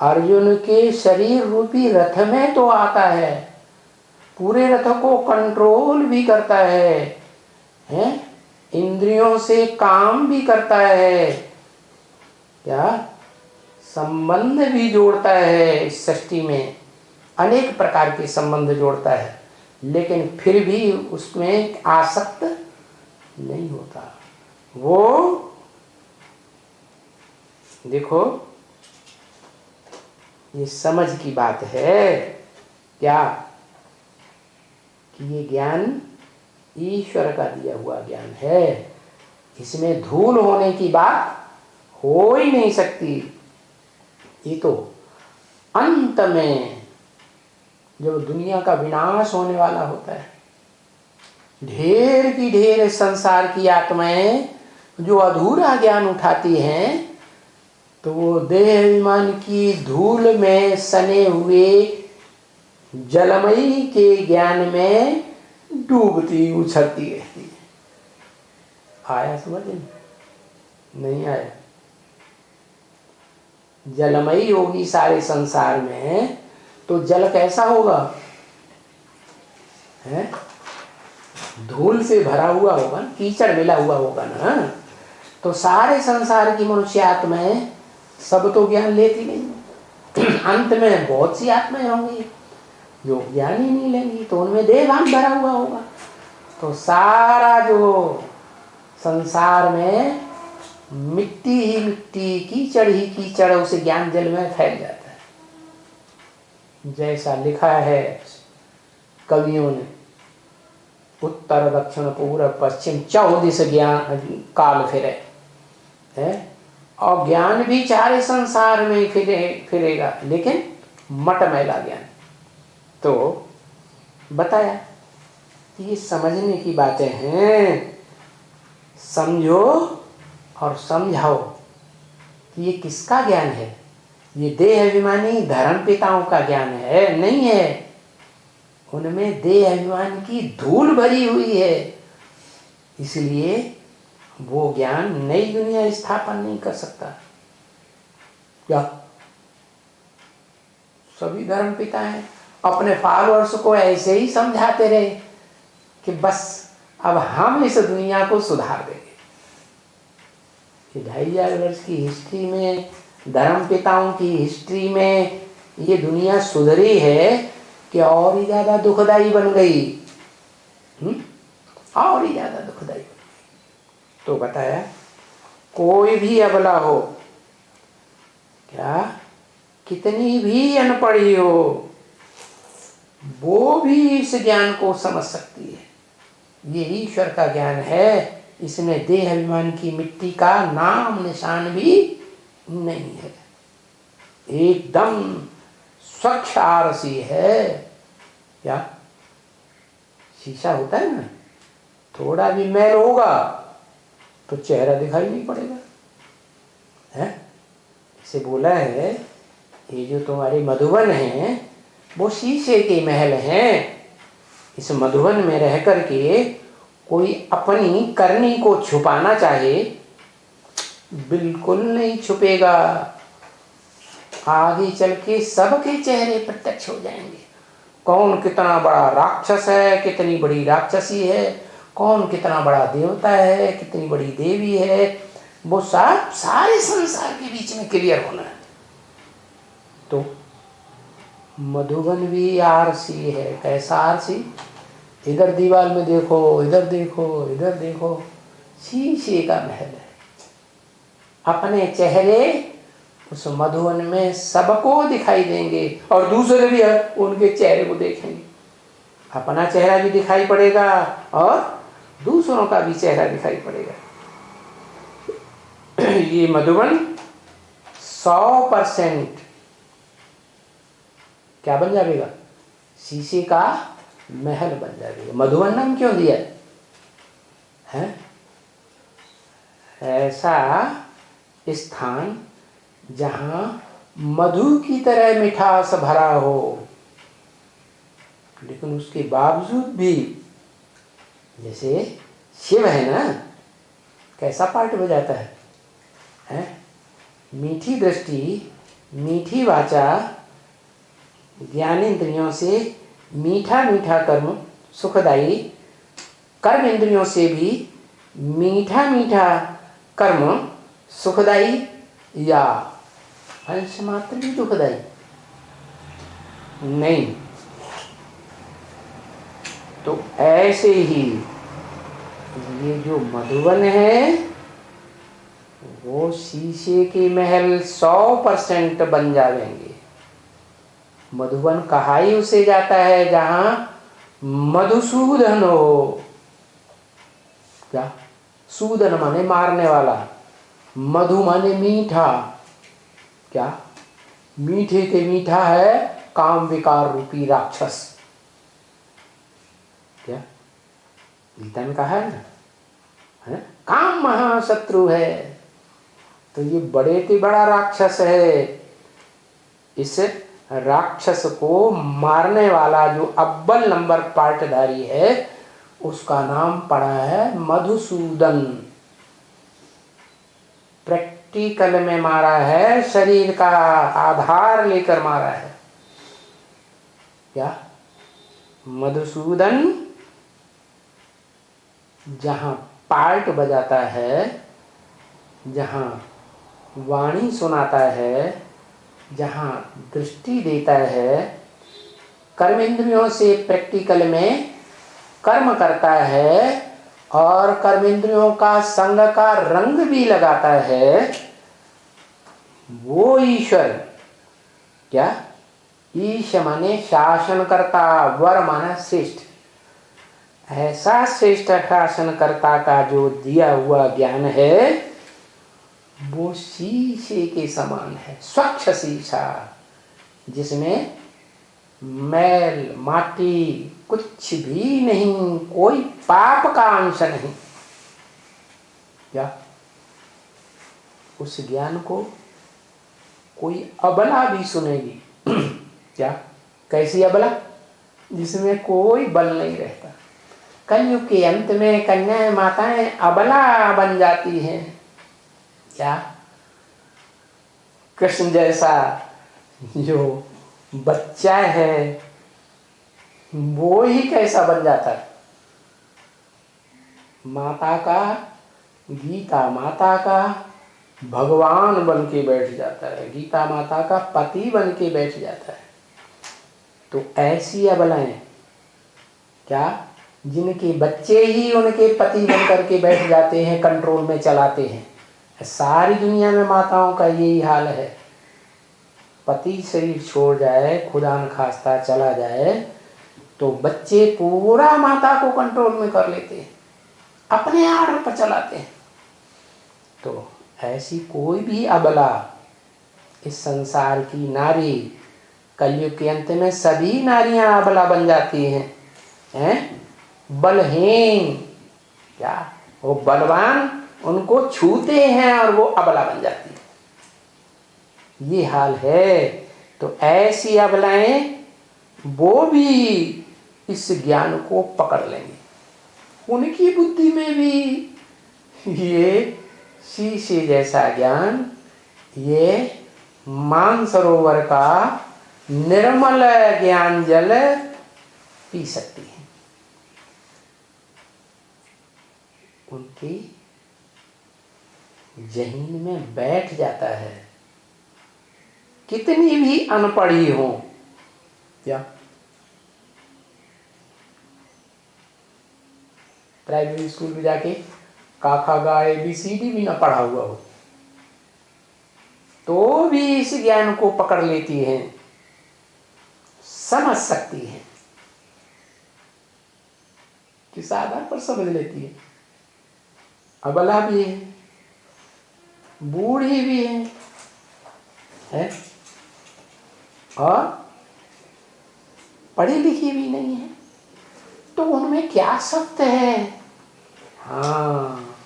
अर्जुन के शरीर रूपी रथ में तो आता है, पूरे रथ को कंट्रोल भी करता है, इंद्रियों से काम भी करता है, क्या संबंध भी जोड़ता है। इस सृष्टि में अनेक प्रकार के संबंध जोड़ता है, लेकिन फिर भी उसमें आसक्त नहीं होता। वो देखो, ये समझ की बात है क्या, कि ये ज्ञान ईश्वर का दिया हुआ ज्ञान है। इसमें धूल होने की बात हो ही नहीं सकती। ये तो अंत में जब दुनिया का विनाश होने वाला होता है, ढेर की ढेर संसार की आत्माएं जो अधूरा ज्ञान उठाती हैं, तो वो देह अभिमान की धूल में सने हुए जलमयी के ज्ञान में डूबती उछलती रहती है। आया समझ में? नहीं आया? जलमयी होगी सारे संसार में, तो जल कैसा होगा? है धूल से भरा हुआ होगा, कीचड़ मिला हुआ होगा ना। तो सारे संसार की मनुष्य आत्माएं सब तो ज्ञान लेती नहीं। अंत में बहुत सी आत्माएं होंगी जो ज्ञान ही नहीं लेंगी, तो उनमें देहभान भरा हुआ होगा। तो सारा जो संसार में मिट्टी ही मिट्टी, कीचड़ ही कीचड़, उसे ज्ञान जल में फैल जाता है। जैसा लिखा है कवियों ने, उत्तर दक्षिण पूर्व पश्चिम 14 दिश ज्ञान काल फिरे है, और ज्ञान भी चारे संसार में फिरेगा, लेकिन मटमैला ज्ञान। तो बताया ये समझने की बातें हैं। समझो और समझाओ कि ये किसका ज्ञान है। ये देह अभिमानी धर्म पिताओं का ज्ञान है नहीं है। उनमें देह अभिमान की धूल भरी हुई है, इसलिए वो ज्ञान नई दुनिया स्थापन नहीं कर सकता। क्या सभी धर्म पिता हैं अपने फॉलोअर्स को ऐसे ही समझाते रहे कि बस अब हम इस दुनिया को सुधार देंगे, ये 2500 वर्ष की हिस्ट्री में, धर्म पिताओं की हिस्ट्री में ये दुनिया सुधरी है कि और ही ज्यादा दुखदाई बन गई। और ही ज्यादा दुखदाई बन गई। तो बताया कोई भी अबला हो, क्या कितनी भी अनपढ़ी हो, वो भी इस ज्ञान को समझ सकती है। ये ईश्वर का ज्ञान है, इसमें देह अभिमान की मिट्टी का नाम निशान भी नहीं है। एकदम स्वच्छ आरसी है। क्या शीशा होता है ना, थोड़ा भी मैल होगा तो चेहरा दिखाई नहीं पड़ेगा है। इसे बोला है ये जो तुम्हारे मधुबन है वो शीशे के महल हैं। इस मधुबन में रह करके कोई अपनी करनी को छुपाना चाहे, बिल्कुल नहीं छुपेगा। आगे चल के सबके चेहरे प्रत्यक्ष हो जाएंगे। कौन कितना बड़ा राक्षस है, कितनी बड़ी राक्षसी है, कौन कितना बड़ा देवता है, कितनी बड़ी देवी है, वो सब सारे संसार के बीच में क्लियर होना है। तो मधुबन भी आरसी है। कैसा आरसी? इधर दीवार में देखो, इधर देखो, इधर देखो, शीशे का महल है। अपने चेहरे उस मधुबन में सबको दिखाई देंगे और दूसरे भी उनके चेहरे को देखेंगे। अपना चेहरा भी दिखाई पड़ेगा और दूसरों का भी चेहरा दिखाई पड़ेगा। ये मधुबन 100% क्या बन जाएगा? शीशे का महल बन जाएगा। मधुबन नाम क्यों दिया है? ऐसा स्थान जहां मधु की तरह मिठास भरा हो, लेकिन उसके बावजूद भी, जैसे शिव है ना, कैसा पार्ट बजाता है? मीठी दृष्टि, मीठी वाचा, ज्ञानेंद्रियों से मीठा मीठा कर्म सुखदाई, कर्म इंद्रियों से भी मीठा मीठा कर्म सुखदाई या अंश मात्र भी दुखदाई नहीं। तो ऐसे ही ये जो मधुबन है वो शीशे के महल 100% बन जाएंगे। मधुबन कहा ही उसे जाता है जहां मधुसूदन हो। क्या? सूदन माने मारने वाला, मधु माने मीठा। क्या? मीठे के मीठा है काम विकार रूपी राक्षस। क्या गीता में कहा है ना, है? काम महाशत्रु है। तो ये बड़े से बड़ा राक्षस है। इस राक्षस को मारने वाला जो अव्वल नंबर पार्टधारी है उसका नाम पड़ा है मधुसूदन। प्रैक्टिकल में मारा है, शरीर का आधार लेकर मारा है। क्या? मधुसूदन जहां पार्ट बजाता है, जहां वाणी सुनाता है, जहां दृष्टि देता है, कर्मेंद्रियों से प्रैक्टिकल में कर्म करता है और कर्मेंद्रियों का संग का रंग भी लगाता है, वो ईश्वर। क्या? ईश माने शासन करता, वर माना श्रेष्ठ। ऐसा श्रेष्ठ शासनकर्ता का जो दिया हुआ ज्ञान है वो शीशे के समान है, स्वच्छ शीशा, जिसमें मैल माटी कुछ भी नहीं, कोई पाप का अंश नहीं। क्या? उस ज्ञान को कोई अबला भी सुनेगी। क्या? कैसी अबला? जिसमें कोई बल नहीं रहता। कलयुग के अंत में कन्याएं माताएं अबला बन जाती हैं। क्या? कृष्ण जैसा जो बच्चा है वो ही कैसा बन जाता है? माता का, गीता माता का, भगवान बन के बैठ जाता है, गीता माता का पति बन के बैठ जाता है। तो ऐसी अबलाएं क्या, जिनके बच्चे ही उनके पति बन करके बैठ जाते हैं, कंट्रोल में चलाते हैं। सारी दुनिया में माताओं का यही हाल है। पति शरीर छोड़ जाए, खुदा न खास्ता चला जाए, तो बच्चे पूरा माता को कंट्रोल में कर लेते हैं, अपने आर्डर पर चलाते हैं। तो ऐसी कोई भी अबला इस संसार की नारी, कलयुग के अंत में सभी नारियां अबला बन जाती हैं, बलहीन क्या, वो बलवान उनको छूते हैं और वो अबला बन जाती है। ये हाल है। तो ऐसी अबलाएं वो भी इस ज्ञान को पकड़ लेंगे। उनकी बुद्धि में भी ये शीशे जैसा ज्ञान, ये मानसरोवर का निर्मल ज्ञान जल पी सकती है। उनकी जहीन में बैठ जाता है। कितनी भी अनपढ़ी हो, क्या प्राइमरी स्कूल में जाके काखा गा ABCD भी ना पढ़ा हुआ हो, तो भी इस ज्ञान को पकड़ लेती हैं, समझ सकती हैं, किस आधार पर समझ लेती है। अबला भी है, बूढ़ी भी है और पढ़ी लिखी भी नहीं है। तो उनमें क्या सत्य है? हाँ,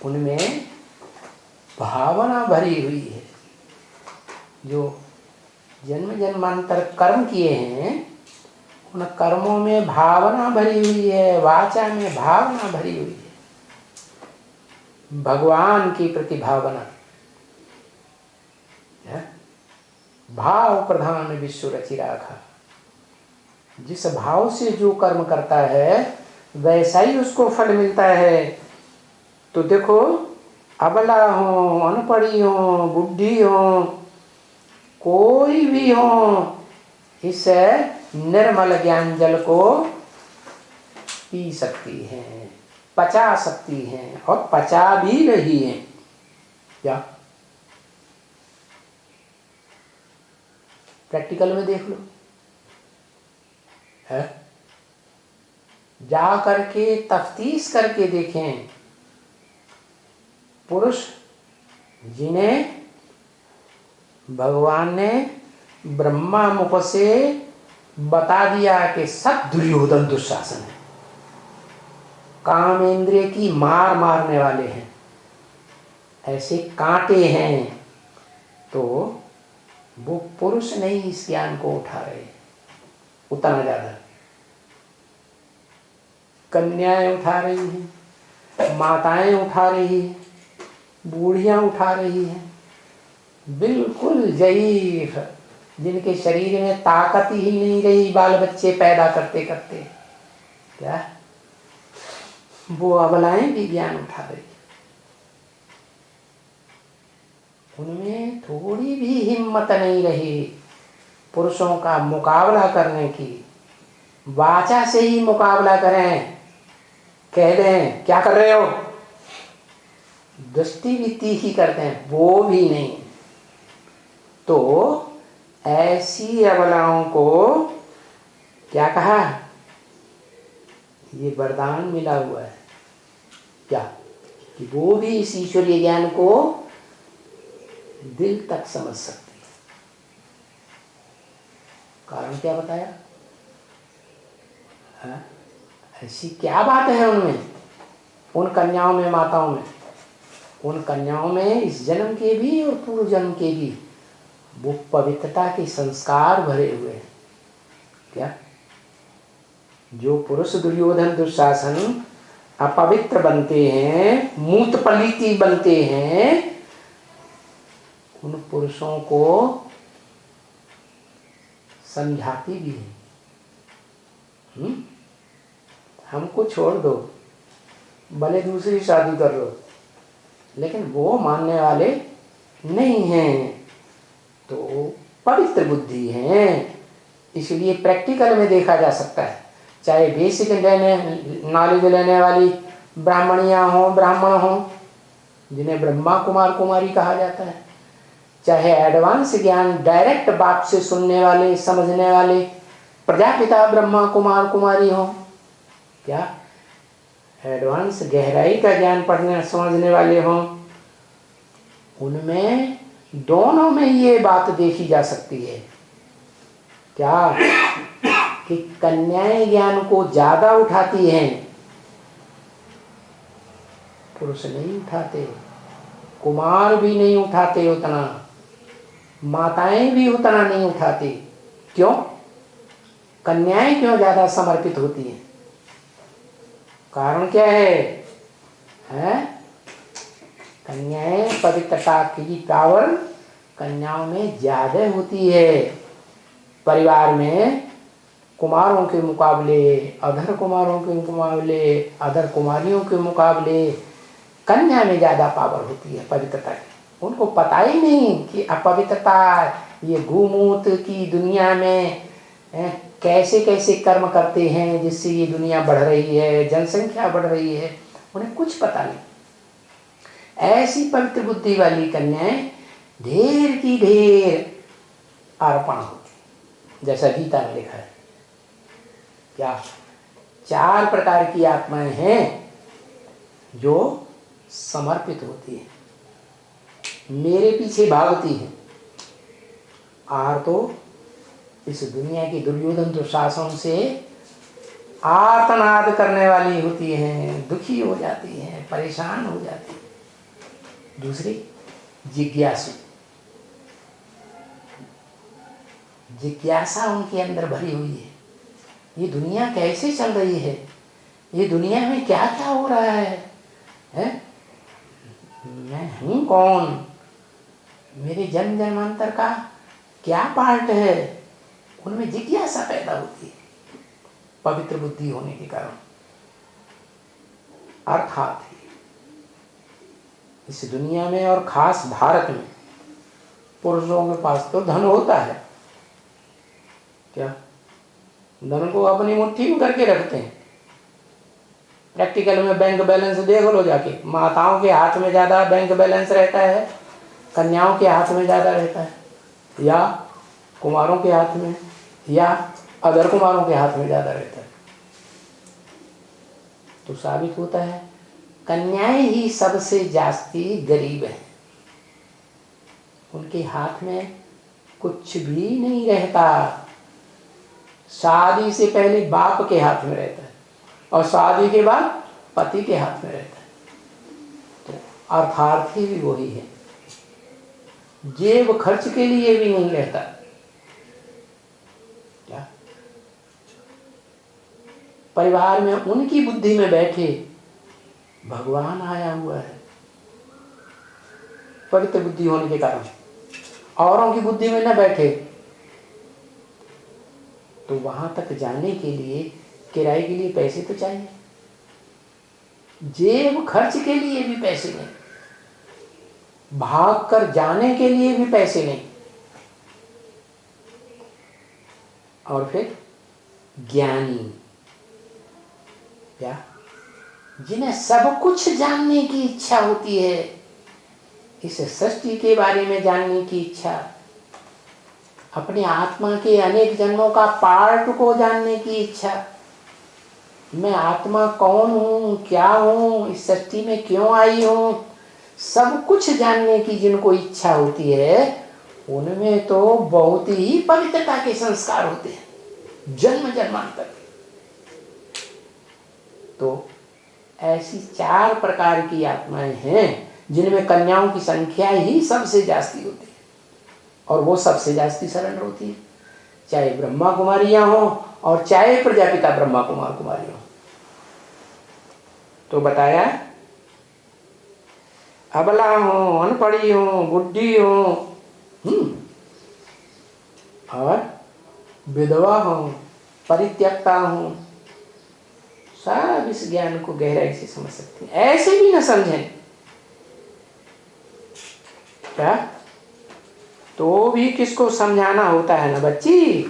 उनमें भावना भरी हुई है। जो जन्म जन्मांतर कर्म किए हैं, उन कर्मों में भावना भरी हुई है, वाचा में भावना भरी हुई है, भगवान की प्रति भावना। भाव प्रधान विश्व रचि राखा। जिस भाव से जो कर्म करता है वैसा ही उसको फल मिलता है। तो देखो, अबला हो, अनपढ़ी हो, बुढ़ी हो, कोई भी हो, इस निर्मल ज्ञान जल को पी सकती हैं, पचा सकती हैं और पचा भी रही हैं। क्या प्रैक्टिकल में देख लो, है जा करके तफ्तीश करके देखें। पुरुष जिन्हें भगवान ने ब्रह्मा मुख से बता दिया कि सब दुर्योधन दुशासन है, काम इंद्रिय की मार मारने वाले हैं, ऐसे कांटे हैं, तो वो पुरुष नहीं इस ज्ञान को उठा रहे उतना ज्यादा। कन्याएं उठा रही हैं, माताएं उठा रही हैं, बूढ़ियां उठा रही हैं, बिल्कुल ज़ईफ, जिनके शरीर में ताकत ही नहीं रही बाल बच्चे पैदा करते करते, क्या वो अबलाएं भी ज्ञान उठा रही। उनमें थोड़ी भी हिम्मत नहीं रही पुरुषों का मुकाबला करने की। वाचा से ही मुकाबला करें, कह दें क्या कर रहे हो, दृष्टि भी तीखी करते हैं, वो भी नहीं। तो ऐसी अबलाओं को क्या कहा, ये वरदान मिला हुआ है क्या, कि वो भी इस ईश्वरीय ज्ञान को दिल तक समझ सकती है। कारण क्या बताया, हाँ? ऐसी क्या बात है उनमें, उन कन्याओं में, माताओं में, उन कन्याओं में इस जन्म के भी और पूर्व जन्म के भी वो पवित्रता के संस्कार भरे हुए हैं। क्या जो पुरुष दुर्योधन दुशासन अपवित्र बनते हैं, मूत पलीति बनते हैं, उन पुरुषों को समझाती भी है, हमको छोड़ दो, भले दूसरी शादी कर लो, लेकिन वो मानने वाले नहीं हैं, तो पवित्र बुद्धि हैं। इसलिए प्रैक्टिकल में देखा जा सकता है, चाहे बेसिक नॉलेज लेने वाली ब्राह्मणियाँ हों, ब्राह्मण हों, जिन्हें ब्रह्मा कुमार कुमारी कहा जाता है, चाहे एडवांस ज्ञान डायरेक्ट बाप से सुनने वाले, समझने वाले प्रजापिता ब्रह्मा कुमार कुमारी हों, क्या एडवांस गहराई का ज्ञान पढ़ने समझने वाले हों, उनमें दोनों में ये बात देखी जा सकती है क्या, कि कन्याएं ज्ञान को ज्यादा उठाती हैं, पुरुष नहीं उठाते, कुमार भी नहीं उठाते उतना, माताएं भी उतना नहीं उठाती। क्यों? कन्याएं क्यों ज्यादा समर्पित होती हैं? कारण क्या है? कन्याएं, पवित्रता की पावर कन्याओं में ज्यादा होती है। परिवार में कुमारों के मुकाबले, अधर कुमारों के मुकाबले, अधर कुमारियों के मुकाबले कन्या में ज्यादा पावर होती है पवित्रता की। उनको पता ही नहीं कि अपवित्रता, ये गुमूत की दुनिया में कैसे कैसे कर्म करते हैं जिससे ये दुनिया बढ़ रही है, जनसंख्या बढ़ रही है, उन्हें कुछ पता नहीं। ऐसी पवित्र बुद्धि वाली कन्याएं ढेर की ढेर अर्पण होती, जैसा गीता में लिखा है। क्या 4 प्रकार की आत्माएं हैं जो समर्पित होती है, मेरे पीछे भागती है। और तो इस दुनिया की दुर्योधन दुशासन से आर्तनाद करने वाली होती हैं, दुखी हो जाती हैं, परेशान हो जाती हैं। दूसरी जिज्ञासु, जिज्ञासा उनके अंदर भरी हुई है, ये दुनिया कैसे चल रही है, ये दुनिया में क्या क्या हो रहा है? मैं हूँ कौन, मेरे जन्म जन्मांतर का क्या पार्ट है? उनमें जिज्ञासा पैदा होती है पवित्र बुद्धि होने के कारण। अर्थात इस दुनिया में और खास भारत में पुरुषों के पास तो धन होता है, क्या धन को अपनी मुट्ठी में करके रखते हैं। प्रैक्टिकल में बैंक बैलेंस देख लो जाके, माताओं के हाथ में ज्यादा बैंक बैलेंस रहता है, कन्याओं के हाथ में ज्यादा रहता है, या कुमारों के हाथ में, या अदर कुमारों के हाथ में ज्यादा रहता है। तो साबित होता है कन्याएं ही सबसे जास्ती गरीब हैं, उनके हाथ में कुछ भी नहीं रहता। शादी से पहले बाप के हाथ में रहता है और शादी के बाद पति के हाथ में रहता है। तो अर्थार्थी भी वही है, जेब खर्च के लिए भी नहीं रहता। क्या परिवार में उनकी बुद्धि में बैठे भगवान आया हुआ है पवित्र बुद्धि होने के कारण, औरों की बुद्धि में न बैठे, तो वहां तक जाने के लिए किराए के लिए पैसे तो चाहिए, जेब खर्च के लिए भी पैसे नहीं, भाग कर जाने के लिए भी पैसे नहीं। और फिर ज्ञानी, क्या जिन्हें सब कुछ जानने की इच्छा होती है, इस सृष्टि के बारे में जानने की इच्छा, अपने आत्मा के अनेक जन्मों का पार्ट को जानने की इच्छा, मैं आत्मा कौन हूँ, क्या हूँ, इस सृष्टि में क्यों आई हूँ, सब कुछ जानने की जिनको इच्छा होती है, उनमें तो बहुत ही पवित्रता के संस्कार होते हैं जन्म जन्मांतर। तो ऐसी 4 प्रकार की आत्माएं हैं जिनमें कन्याओं की संख्या ही सबसे जास्ती होती है, और वो सबसे जास्ती सरेंडर होती है, चाहे ब्रह्मा कुमारियां हो और चाहे प्रजापिता ब्रह्मा कुमार कुमारी हो। तो बताया अबला हो, अनपढ़ी हो, बुढ़ी हो, और विधवा हो, परित्यक्ता हो, सब इस ज्ञान को गहराई से समझ सकते हैं। ऐसे भी न समझें क्या? तो भी किसको समझाना होता है ना बच्ची,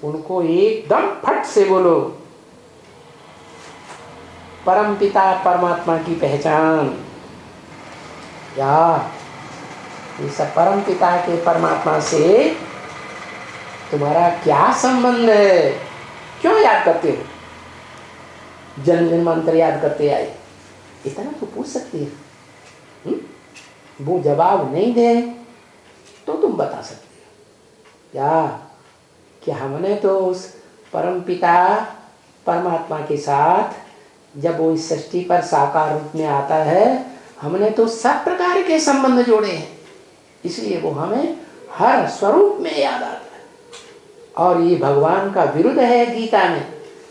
उनको एकदम फट से बोलो परम पिता परमात्मा की पहचान। या इस परम पिता के परमात्मा से तुम्हारा क्या संबंध है? क्यों याद करते हो? जन्म जन्मांतर याद करते आए, इतना तो पूछ सकती है। वो जवाब नहीं दे तो तुम बता सकते हो क्या कि हमने तो उस परम पिता परमात्मा के साथ जब वो इस सृष्टि पर साकार रूप में आता है, हमने तो सब प्रकार के संबंध जोड़े हैं, इसलिए वो हमें हर स्वरूप में याद आता है। और ये भगवान का विरुद्ध है गीता में,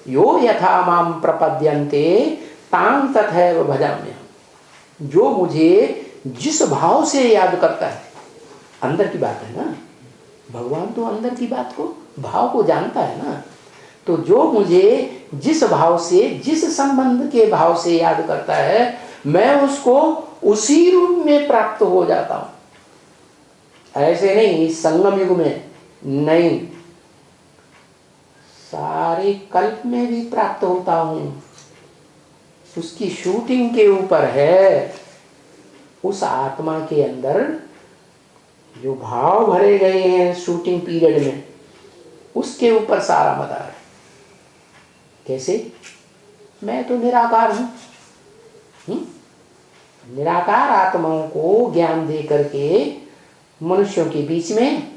यो यथा माम प्रपद्यन्ते तां तथैव भजाम्यहम्। जो मुझे जिस भाव से याद करता है, अंदर की बात है ना, भगवान तो अंदर की बात को, भाव को जानता है ना। तो जो मुझे जिस भाव से, जिस संबंध के भाव से याद करता है, मैं उसको उसी रूप में प्राप्त हो जाता हूं। ऐसे नहीं संगम युग में नहीं, सारे कल्प में भी प्राप्त होता हूं। उसकी शूटिंग के ऊपर है। उस आत्मा के अंदर जो भाव भरे गए हैं शूटिंग पीरियड में, उसके ऊपर सारा मदार है। कैसे? मैं तो निराकार हूं। निराकार आत्माओं को ज्ञान दे करके मनुष्यों के बीच में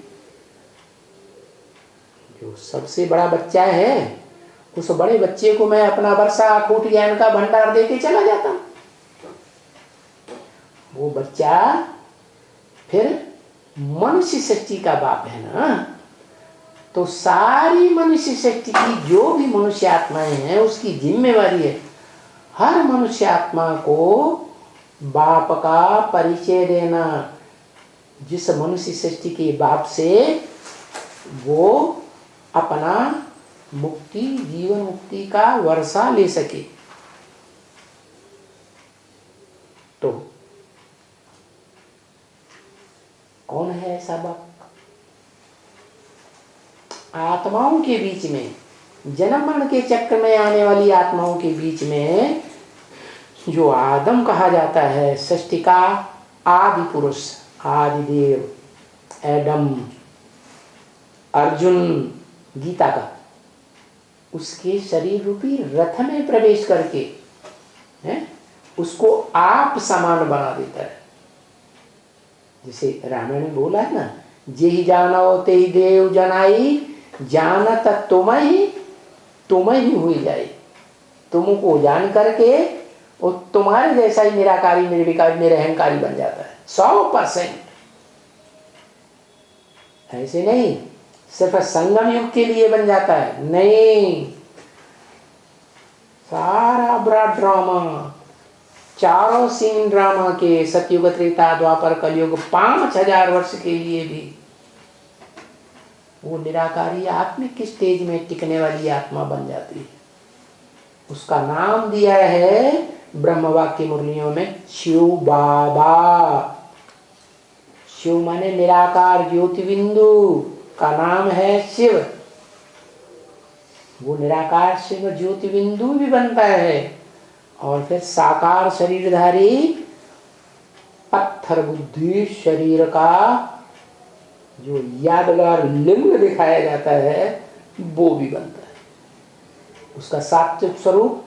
जो सबसे बड़ा बच्चा है, उस बड़े बच्चे को मैं अपना वर्षा अखूट ज्ञान का भंडार दे के चला जाता हूं। वो बच्चा फिर मनुष्य सृष्टि का बाप है ना। तो सारी मनुष्य सृष्टि की जो भी मनुष्य आत्माएं हैं, उसकी जिम्मेवारी है हर मनुष्य आत्मा को बाप का परिचय देना। जिस मनुष्य सृष्टि के बाप से वो अपना मुक्ति, जीवन मुक्ति का वर्षा ले सके। तो कौन है ऐसा बाप? आत्माओं के बीच में, जन्म मरण के चक्र में आने वाली आत्माओं के बीच में जो आदम कहा जाता है, सृष्टि का आदि पुरुष, आदि देव, एडम, अर्जुन गीता का, उसके शरीर रूपी रथ में प्रवेश करके उसको आप समान बना देता है। जिसे रामायण ने बोला है ना, जे ही जानो ते ही देव जनाई, जानत तुम ही हुई जाए। तुमको जान करके वो तुम्हारे जैसा ही निराकारी, निर्विकारी, निरहंकारी बन जाता है 100%। ऐसे नहीं सिर्फ संगम युग के लिए बन जाता है, नहीं, सारा बड़ा ड्रामा, चारों सीन ड्रामा के सतयुग, त्रेता, द्वापर, कलयुग, 5000 वर्ष के लिए भी वो निराकारी आत्मिक स्टेज में टिकने वाली आत्मा बन जाती है। उसका नाम दिया है ब्रह्म वाक्य मुरलियों में शिव बाबा। शिव माने निराकार ज्योति बिंदु का नाम है शिव। वो निराकार शिव ज्योति बिंदु भी बनता है और फिर साकार शरीरधारी पत्थर बुद्धि शरीर का जो यादगार लिंग दिखाया जाता है, वो भी बनता है। उसका सात्विक स्वरूप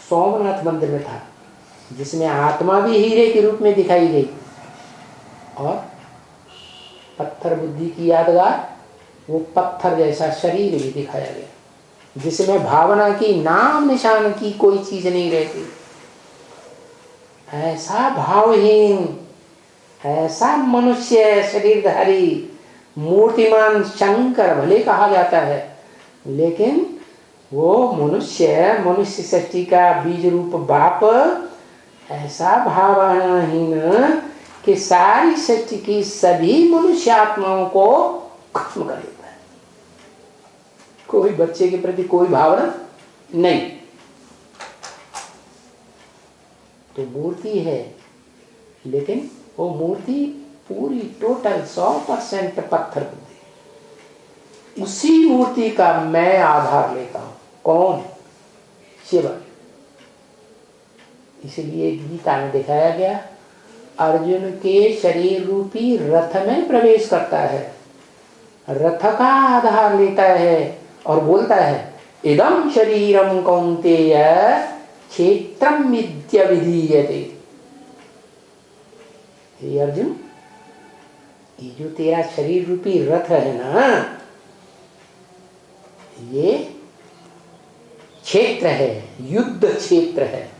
सोमनाथ मंदिर में था, जिसमें आत्मा भी हीरे के रूप में दिखाई गई और पत्थर बुद्धि की यादगार वो पत्थर जैसा शरीर भी दिखाया गया, जिसमें भावना की नाम निशान की कोई चीज नहीं रहती। ऐसा भावहीन, ऐसा मनुष्य शरीरधारी मूर्तिमान शंकर भले कहा जाता है, लेकिन वो मनुष्य सृष्टि का बीज रूप बाप ऐसा भावनाहीन कि सारी सृष्टि की सभी मनुष्य आत्माओं को खत्म कर देता है। कोई बच्चे के प्रति कोई भावना नहीं। तो मूर्ति है, लेकिन वो मूर्ति पूरी टोटल 100% पत्थर बुद्धि। उसी मूर्ति का मैं आधार लेता हूं। कौन? शिव। इसलिए गीता में दिखाया गया, अर्जुन के शरीर रूपी रथ में प्रवेश करता है, रथ का आधार लेता है और बोलता है इदं शरीरम कौन्तेय क्षेत्रम विद्यविधीयते। हे अर्जुन, ये जो तेरा शरीर रूपी रथ है ना, ये क्षेत्र है, युद्ध क्षेत्र है,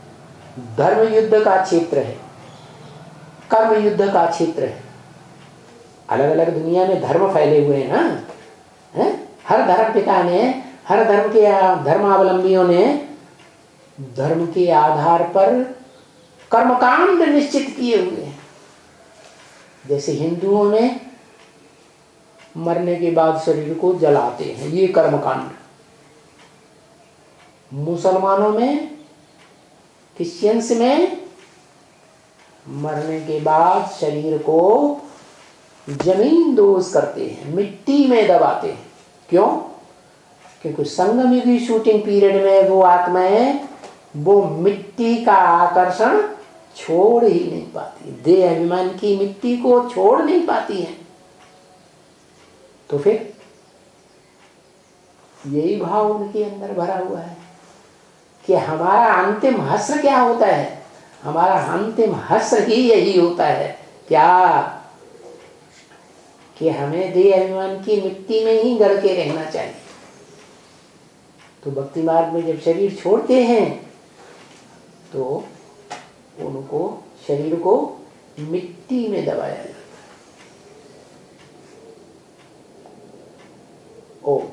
धर्म युद्ध का क्षेत्र है, कर्म युद्ध का क्षेत्र है। अलग अलग दुनिया में धर्म फैले हुए हैं ना, है? हर धर्म पिता ने, हर धर्म के धर्मावलंबियों ने धर्म के आधार पर कर्मकांड निश्चित किए हुए हैं। जैसे हिंदुओं में मरने के बाद शरीर को जलाते हैं, ये कर्मकांड। मुसलमानों में, क्रिश्चियंस में मरने के बाद शरीर को जमीन दोज करते हैं, मिट्टी में दबाते हैं। क्यों? क्योंकि संगम युगी शूटिंग पीरियड में वो आत्माएं वो मिट्टी का आकर्षण छोड़ ही नहीं पाती, देह अभिमान की मिट्टी को छोड़ नहीं पाती हैं। तो फिर यही भाव उनके अंदर भरा हुआ है कि हमारा अंतिम हश्र क्या होता है? हमारा अंतिम हश्र ही यही होता है क्या? कि हमें देह अभिमान की मिट्टी में ही गड़ के रहना चाहिए। तो भक्ति मार्ग में जब शरीर छोड़ते हैं तो उनको शरीर को मिट्टी में दबाया जाता है। ओम।